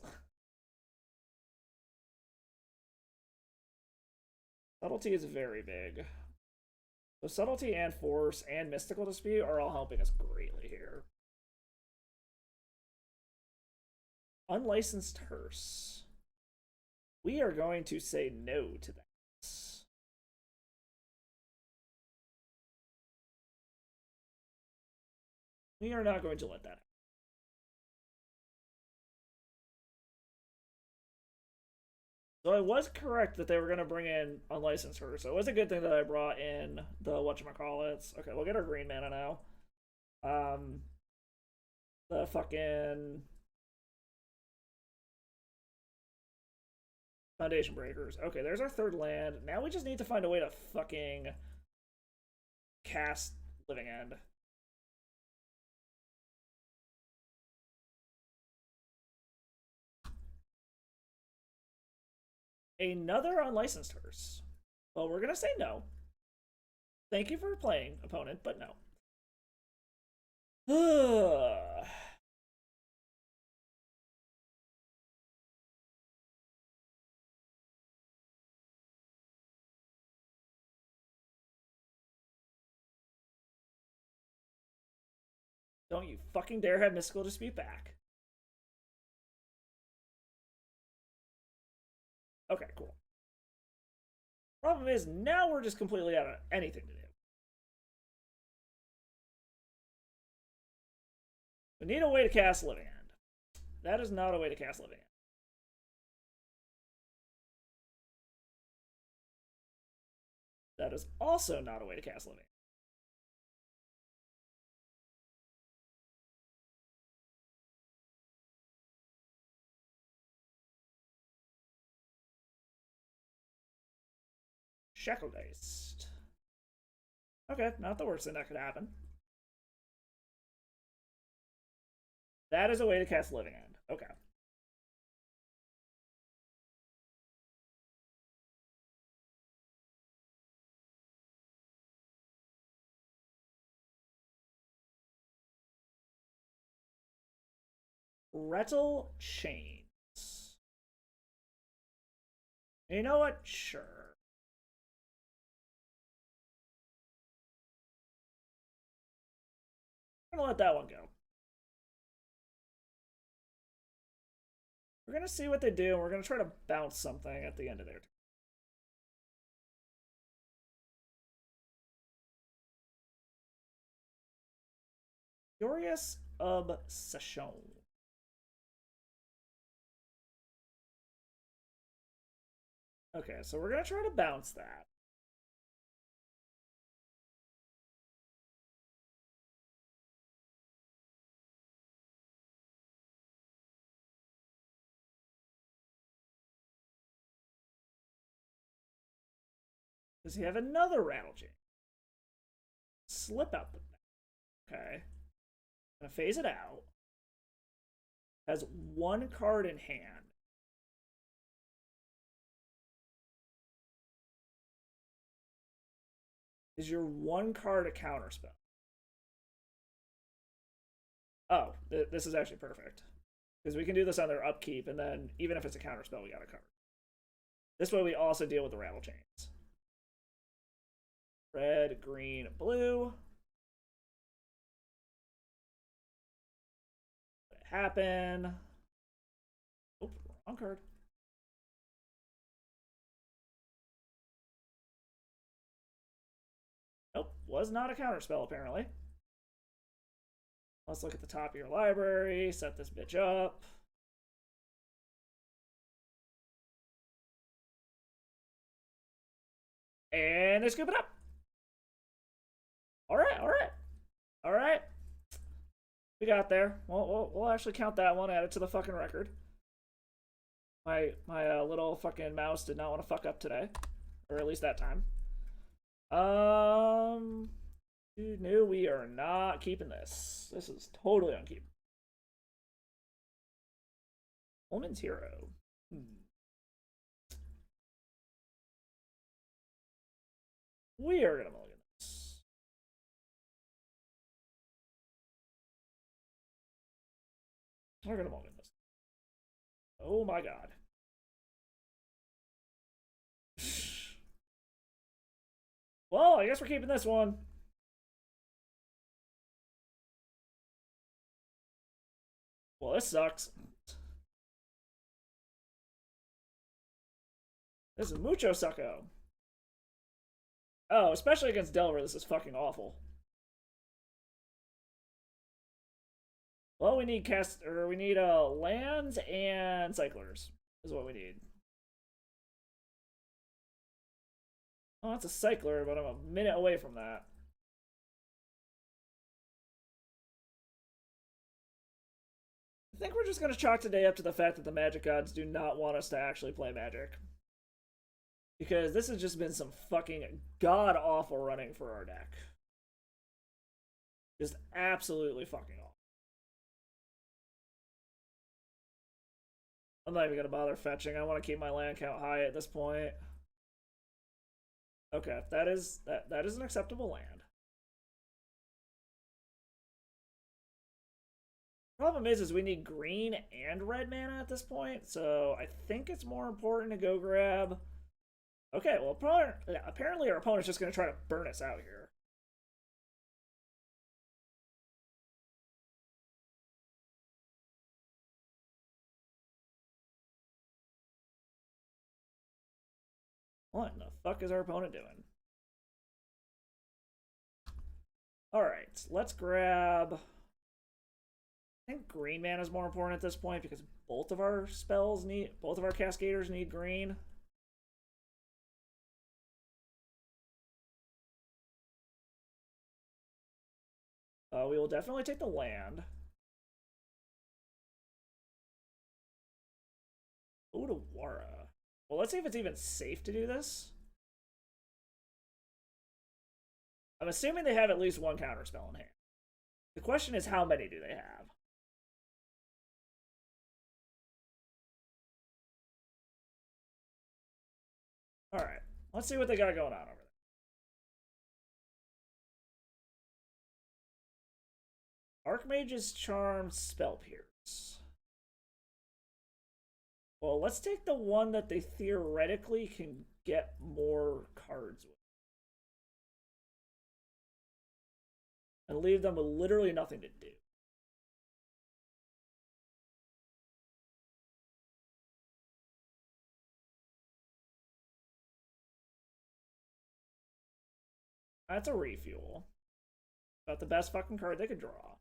Subtlety is very big. So Subtlety and Force and Mystical Dispute are all helping us greatly here. Unlicensed Hearse. We are going to say no to that. We are not going to let that happen. So I was correct that they were going to bring in Unlicensed Hearse. So it was a good thing that I brought in the whatchamacallits. Okay, we'll get our green mana now. The fucking... Foundation Breakers. Okay, there's our third land. Now we just need to find a way to fucking cast living end. Another unlicensed hearse. Well, we're gonna say no. Thank you for playing, opponent, but no. Don't you fucking dare have Mystical Dispute back. Okay, cool. Problem is, now we're just completely out of anything to do. We need a way to cast Living End. That is not a way to cast Living End. That is also not a way to cast Living End. Shacklegeist. Okay, not the worst thing that could happen. That is a way to cast Living End. Okay. Rattle Chains. You know what? Sure. I'm gonna let that one go. We're gonna see what they do, and we're gonna try to bounce something at the end of their turn. Furious Obsession. Okay, so we're gonna try to bounce that. Does he have another Rattle Chain? Slip out the back. Okay. Gonna phase it out. Has one card in hand. Is your one card a counterspell? Oh, this is actually perfect. Because we can do this on their upkeep, and then even if it's a counterspell, we got a cover. This way we also deal with the Rattle Chains. Red, green, blue. Let it happen. Oh, wrong card. Nope, was not a counterspell apparently. Let's look at the top of your library, set this bitch up. And they scoop it up. All right, all right, all right. We got there. We'll actually count that one, add it to the fucking record. My little fucking mouse did not want to fuck up today, or at least that time. Dude, no, we are not keeping this. This is totally unkeepable. Woman's Hero. We are gonna mulligan this. We're gonna mulligan this. Oh my god. Well, I guess we're keeping this one. Well, this sucks. This is mucho sucko. Oh, especially against Delver, this is fucking awful. Well, we need lands and cyclers is what we need. Oh, that's a cycler, but I'm a minute away from that. I think we're just going to chalk today up to the fact that the Magic Gods do not want us to actually play Magic. Because this has just been some fucking god-awful running for our deck. Just absolutely fucking awful. I'm not even gonna bother fetching. I want to keep my land count high at this point. Okay, that is an acceptable land. Problem is we need green and red mana at this point, so I think it's more important to go grab. Okay, well, apparently our opponent's just gonna try to burn us out here. What in the fuck is our opponent doing? Alright, let's grab. I think green mana is more important at this point because both of our Cascaders need green. We will definitely take the land. Odawara. Well, let's see if it's even safe to do this. I'm assuming they have at least one counterspell in hand. The question is, how many do they have? Alright, let's see what they got going on over there. Archmage's Charm, Spell Pierce. Well, let's take the one that they theoretically can get more cards with. And leave them with literally nothing to do. That's a refuel. About the best fucking card they could draw.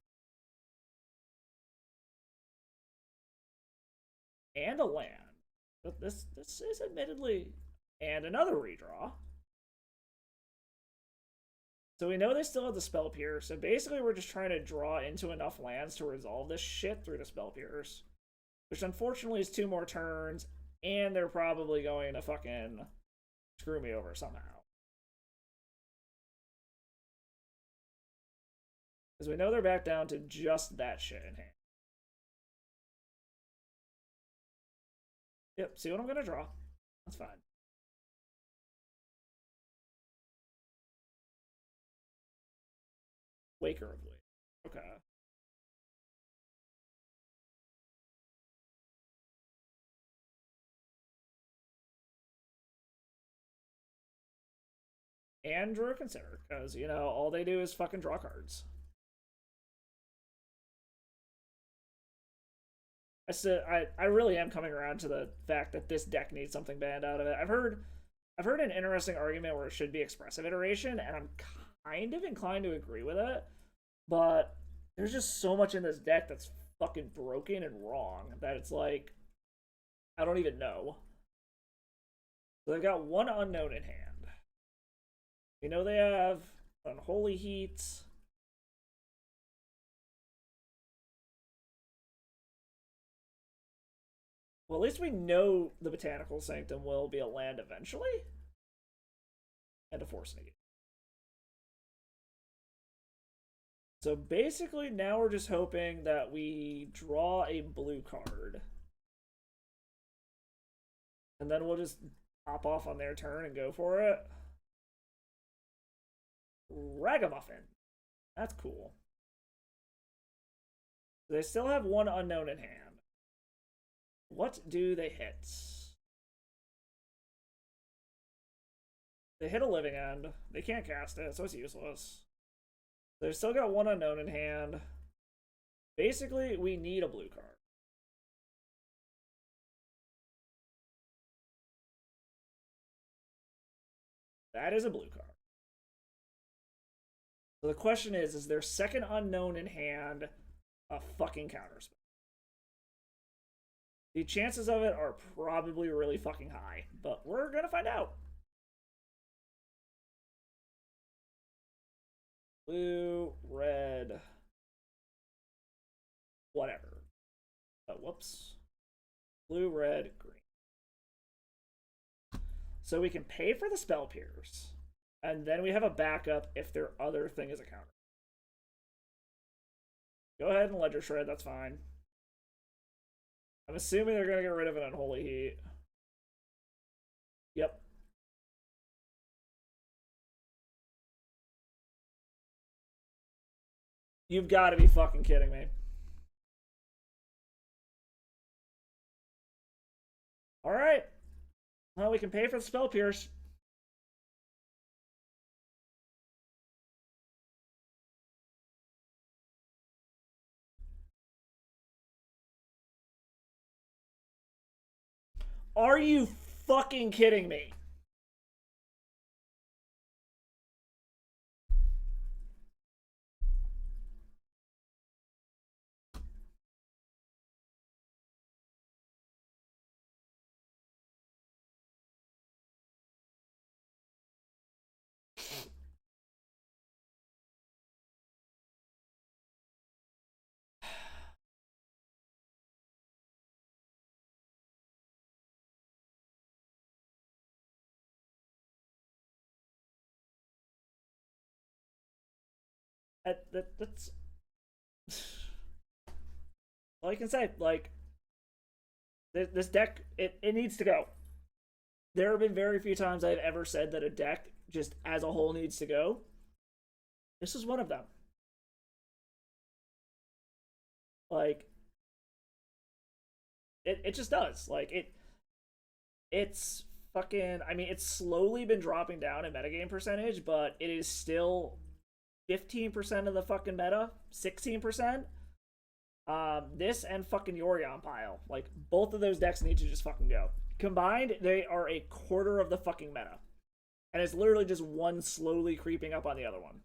And a land. But this is admittedly... And another redraw. So we know they still have the Spell Pierce, so basically we're just trying to draw into enough lands to resolve this shit through the Spell Pierce. Which unfortunately is 2 more turns, and they're probably going to fucking screw me over somehow. Because we know they're back down to just that shit in hand. Yep, see what I'm gonna draw. That's fine. Waker of Wake. Okay. And drew a Consider, because, you know, all they do is fucking draw cards. I really am coming around to the fact that this deck needs something banned out of it. I've heard an interesting argument where it should be expressive iteration, and I'm kind of inclined to agree with it, but there's just so much in this deck that's fucking broken and wrong that it's like, I don't even know. So they've got one unknown in hand. You know they have Unholy Heat. Well, at least we know the Botanical Sanctum will be a land eventually. And a Force Negate. So basically now we're just hoping that we draw a blue card. And then we'll just pop off on their turn and go for it. Ragamuffin. That's cool. They still have one unknown in hand. What do they hit? They hit a Living End. They can't cast it, so it's useless. They've still got one unknown in hand. Basically, we need a blue card. That is a blue card. So the question is their second unknown in hand a fucking counterspell? The chances of it are probably really fucking high, but we're gonna find out. Blue, red, whatever. Oh, whoops. Blue, red, green. So we can pay for the Spell Pierce, and then we have a backup if their other thing is a counter. Go ahead and Ledger Shred, that's fine. I'm assuming they're gonna get rid of an Unholy Heat. Yep. You've got to be fucking kidding me. Alright. Well, we can pay for the Spell Pierce. Are you fucking kidding me? That's all I can say. Like, this deck, it needs to go. There have been very few times I've ever said that a deck just as a whole needs to go. This is one of them. Like, it just does. Like, it's fucking, I mean, it's slowly been dropping down in metagame percentage, but it is still 15% of the fucking meta, 16%. This and fucking Yorion pile. Like, both of those decks need to just fucking go. Combined, they are a quarter of the fucking meta. And it's literally just one slowly creeping up on the other one.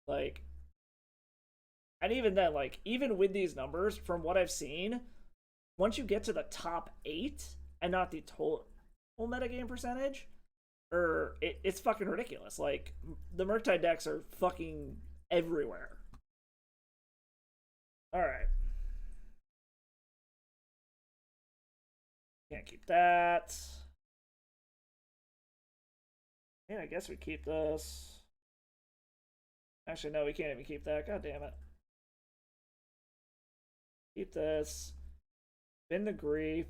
Like, and even then, like, even with these numbers, from what I've seen, once you get to the top 8, and not the total metagame percentage, it's fucking ridiculous. Like, the Murktide decks are fucking everywhere. Alright. Can't keep that. Yeah, I guess we keep this. Actually, no, we can't even keep that. God damn it. Keep this. Spin the Grief.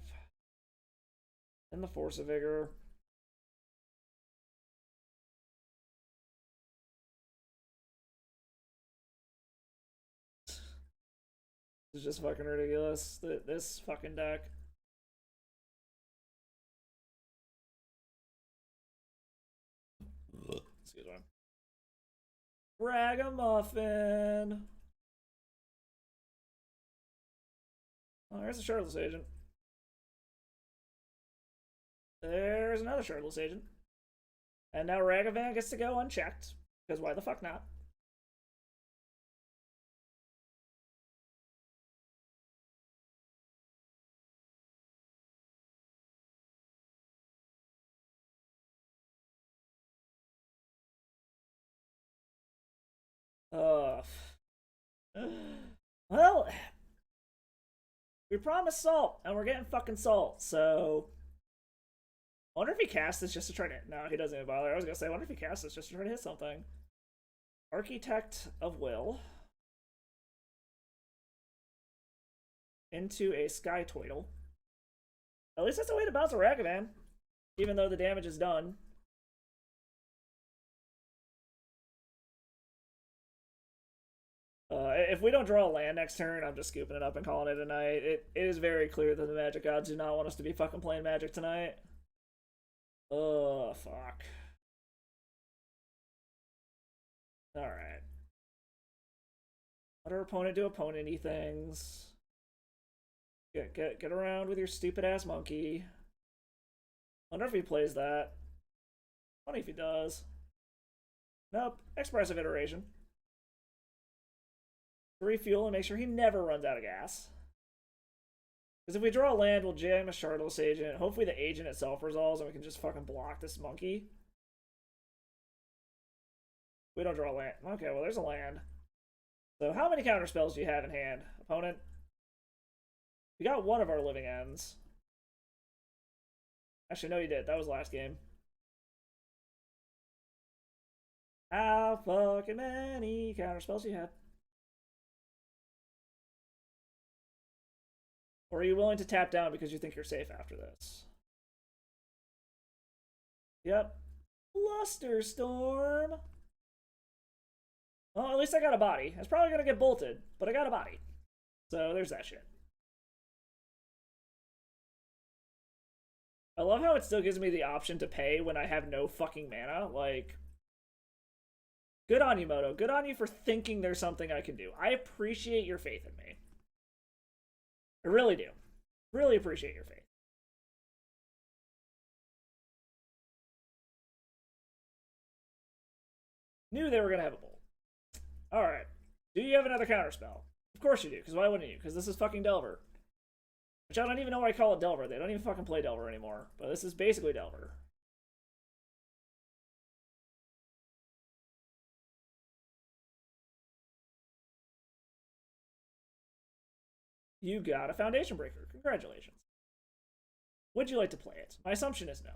Spin the Force of Vigor. This is just fucking ridiculous. This fucking deck. Excuse me. Ragamuffin. Oh, there's a Shardless Agent. There's another Shardless Agent. And now Ragavan gets to go unchecked. Because why the fuck not? Well, we promised salt, and we're getting fucking salt, so... I wonder if he casts this just to try to... No, he doesn't even bother. I was gonna say, I wonder if he casts this just to try to hit something. Architect of Will. Into a Sky Toidle. At least that's a way to bounce a Ragavan. Even though the damage is done. If we don't draw a land next turn, I'm just scooping it up and calling it a night. It is very clear that the Magic gods do not want us to be fucking playing Magic tonight. Oh, fuck. Alright. Let our opponent do opponent-y things. Get around with your stupid ass monkey. Wonder if he plays that. Funny if he does. Nope. Expressive Iteration. Refuel and make sure he never runs out of gas. Because if we draw a land, we'll jam a Shardless Agent. Hopefully the agent itself resolves and we can just fucking block this monkey. We don't draw a land. Okay, well there's a land. So how many counter spells do you have in hand, opponent? We got one of our living ends. Actually, no, you did. That was last game. How fucking many counter spells do you have? Or are you willing to tap down because you think you're safe after this? Yep. Blusterstorm. Well, at least I got a body. It's probably gonna get bolted, but I got a body. So there's that shit. I love how it still gives me the option to pay when I have no fucking mana. Like, good on you, Moto. Good on you for thinking there's something I can do. I appreciate your faith in me. I really do. Really appreciate your faith. Knew they were going to have a bolt. Alright. Do you have another counterspell? Of course you do, because why wouldn't you? Because this is fucking Delver. Which I don't even know why I call it Delver. They don't even fucking play Delver anymore. But this is basically Delver. You got a Foundation Breaker. Congratulations. Would you like to play it? My assumption is no.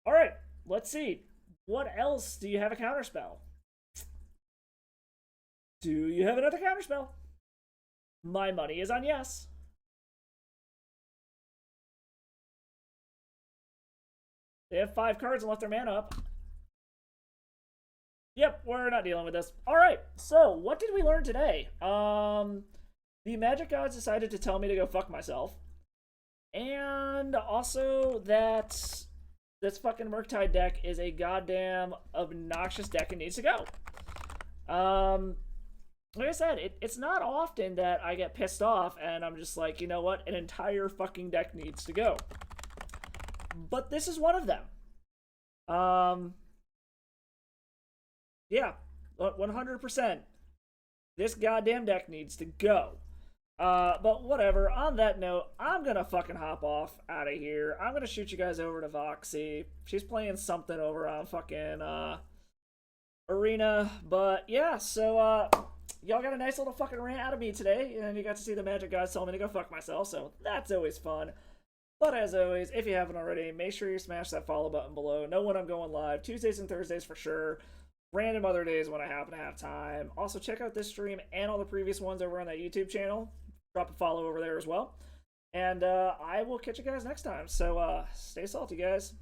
Alright, let's see. What else do you have a counterspell? Do you have another counterspell? My money is on yes. They have 5 cards and left their mana up. Yep, we're not dealing with this. Alright, so what did we learn today? The Magic Gods decided to tell me to go fuck myself. And also that this fucking Murktide deck is a goddamn obnoxious deck and needs to go. Like I said, it's not often that I get pissed off and I'm just like, you know what? An entire fucking deck needs to go. But this is one of them. Yeah, 100%. This goddamn deck needs to go. But whatever, on that note, I'm gonna fucking hop off out of here. I'm gonna shoot you guys over to Voxy. She's playing something over on fucking, Arena. But yeah, so, y'all got a nice little fucking rant out of me today, and you got to see the Magic Gods tell me to go fuck myself, so that's always fun. But as always, if you haven't already, make sure you smash that follow button below. Know when I'm going live, Tuesdays and Thursdays for sure. Random other days when I happen to have time. Also, check out this stream and all the previous ones over on that YouTube channel. Drop a follow over there as well. And I will catch you guys next time. So stay salty, guys.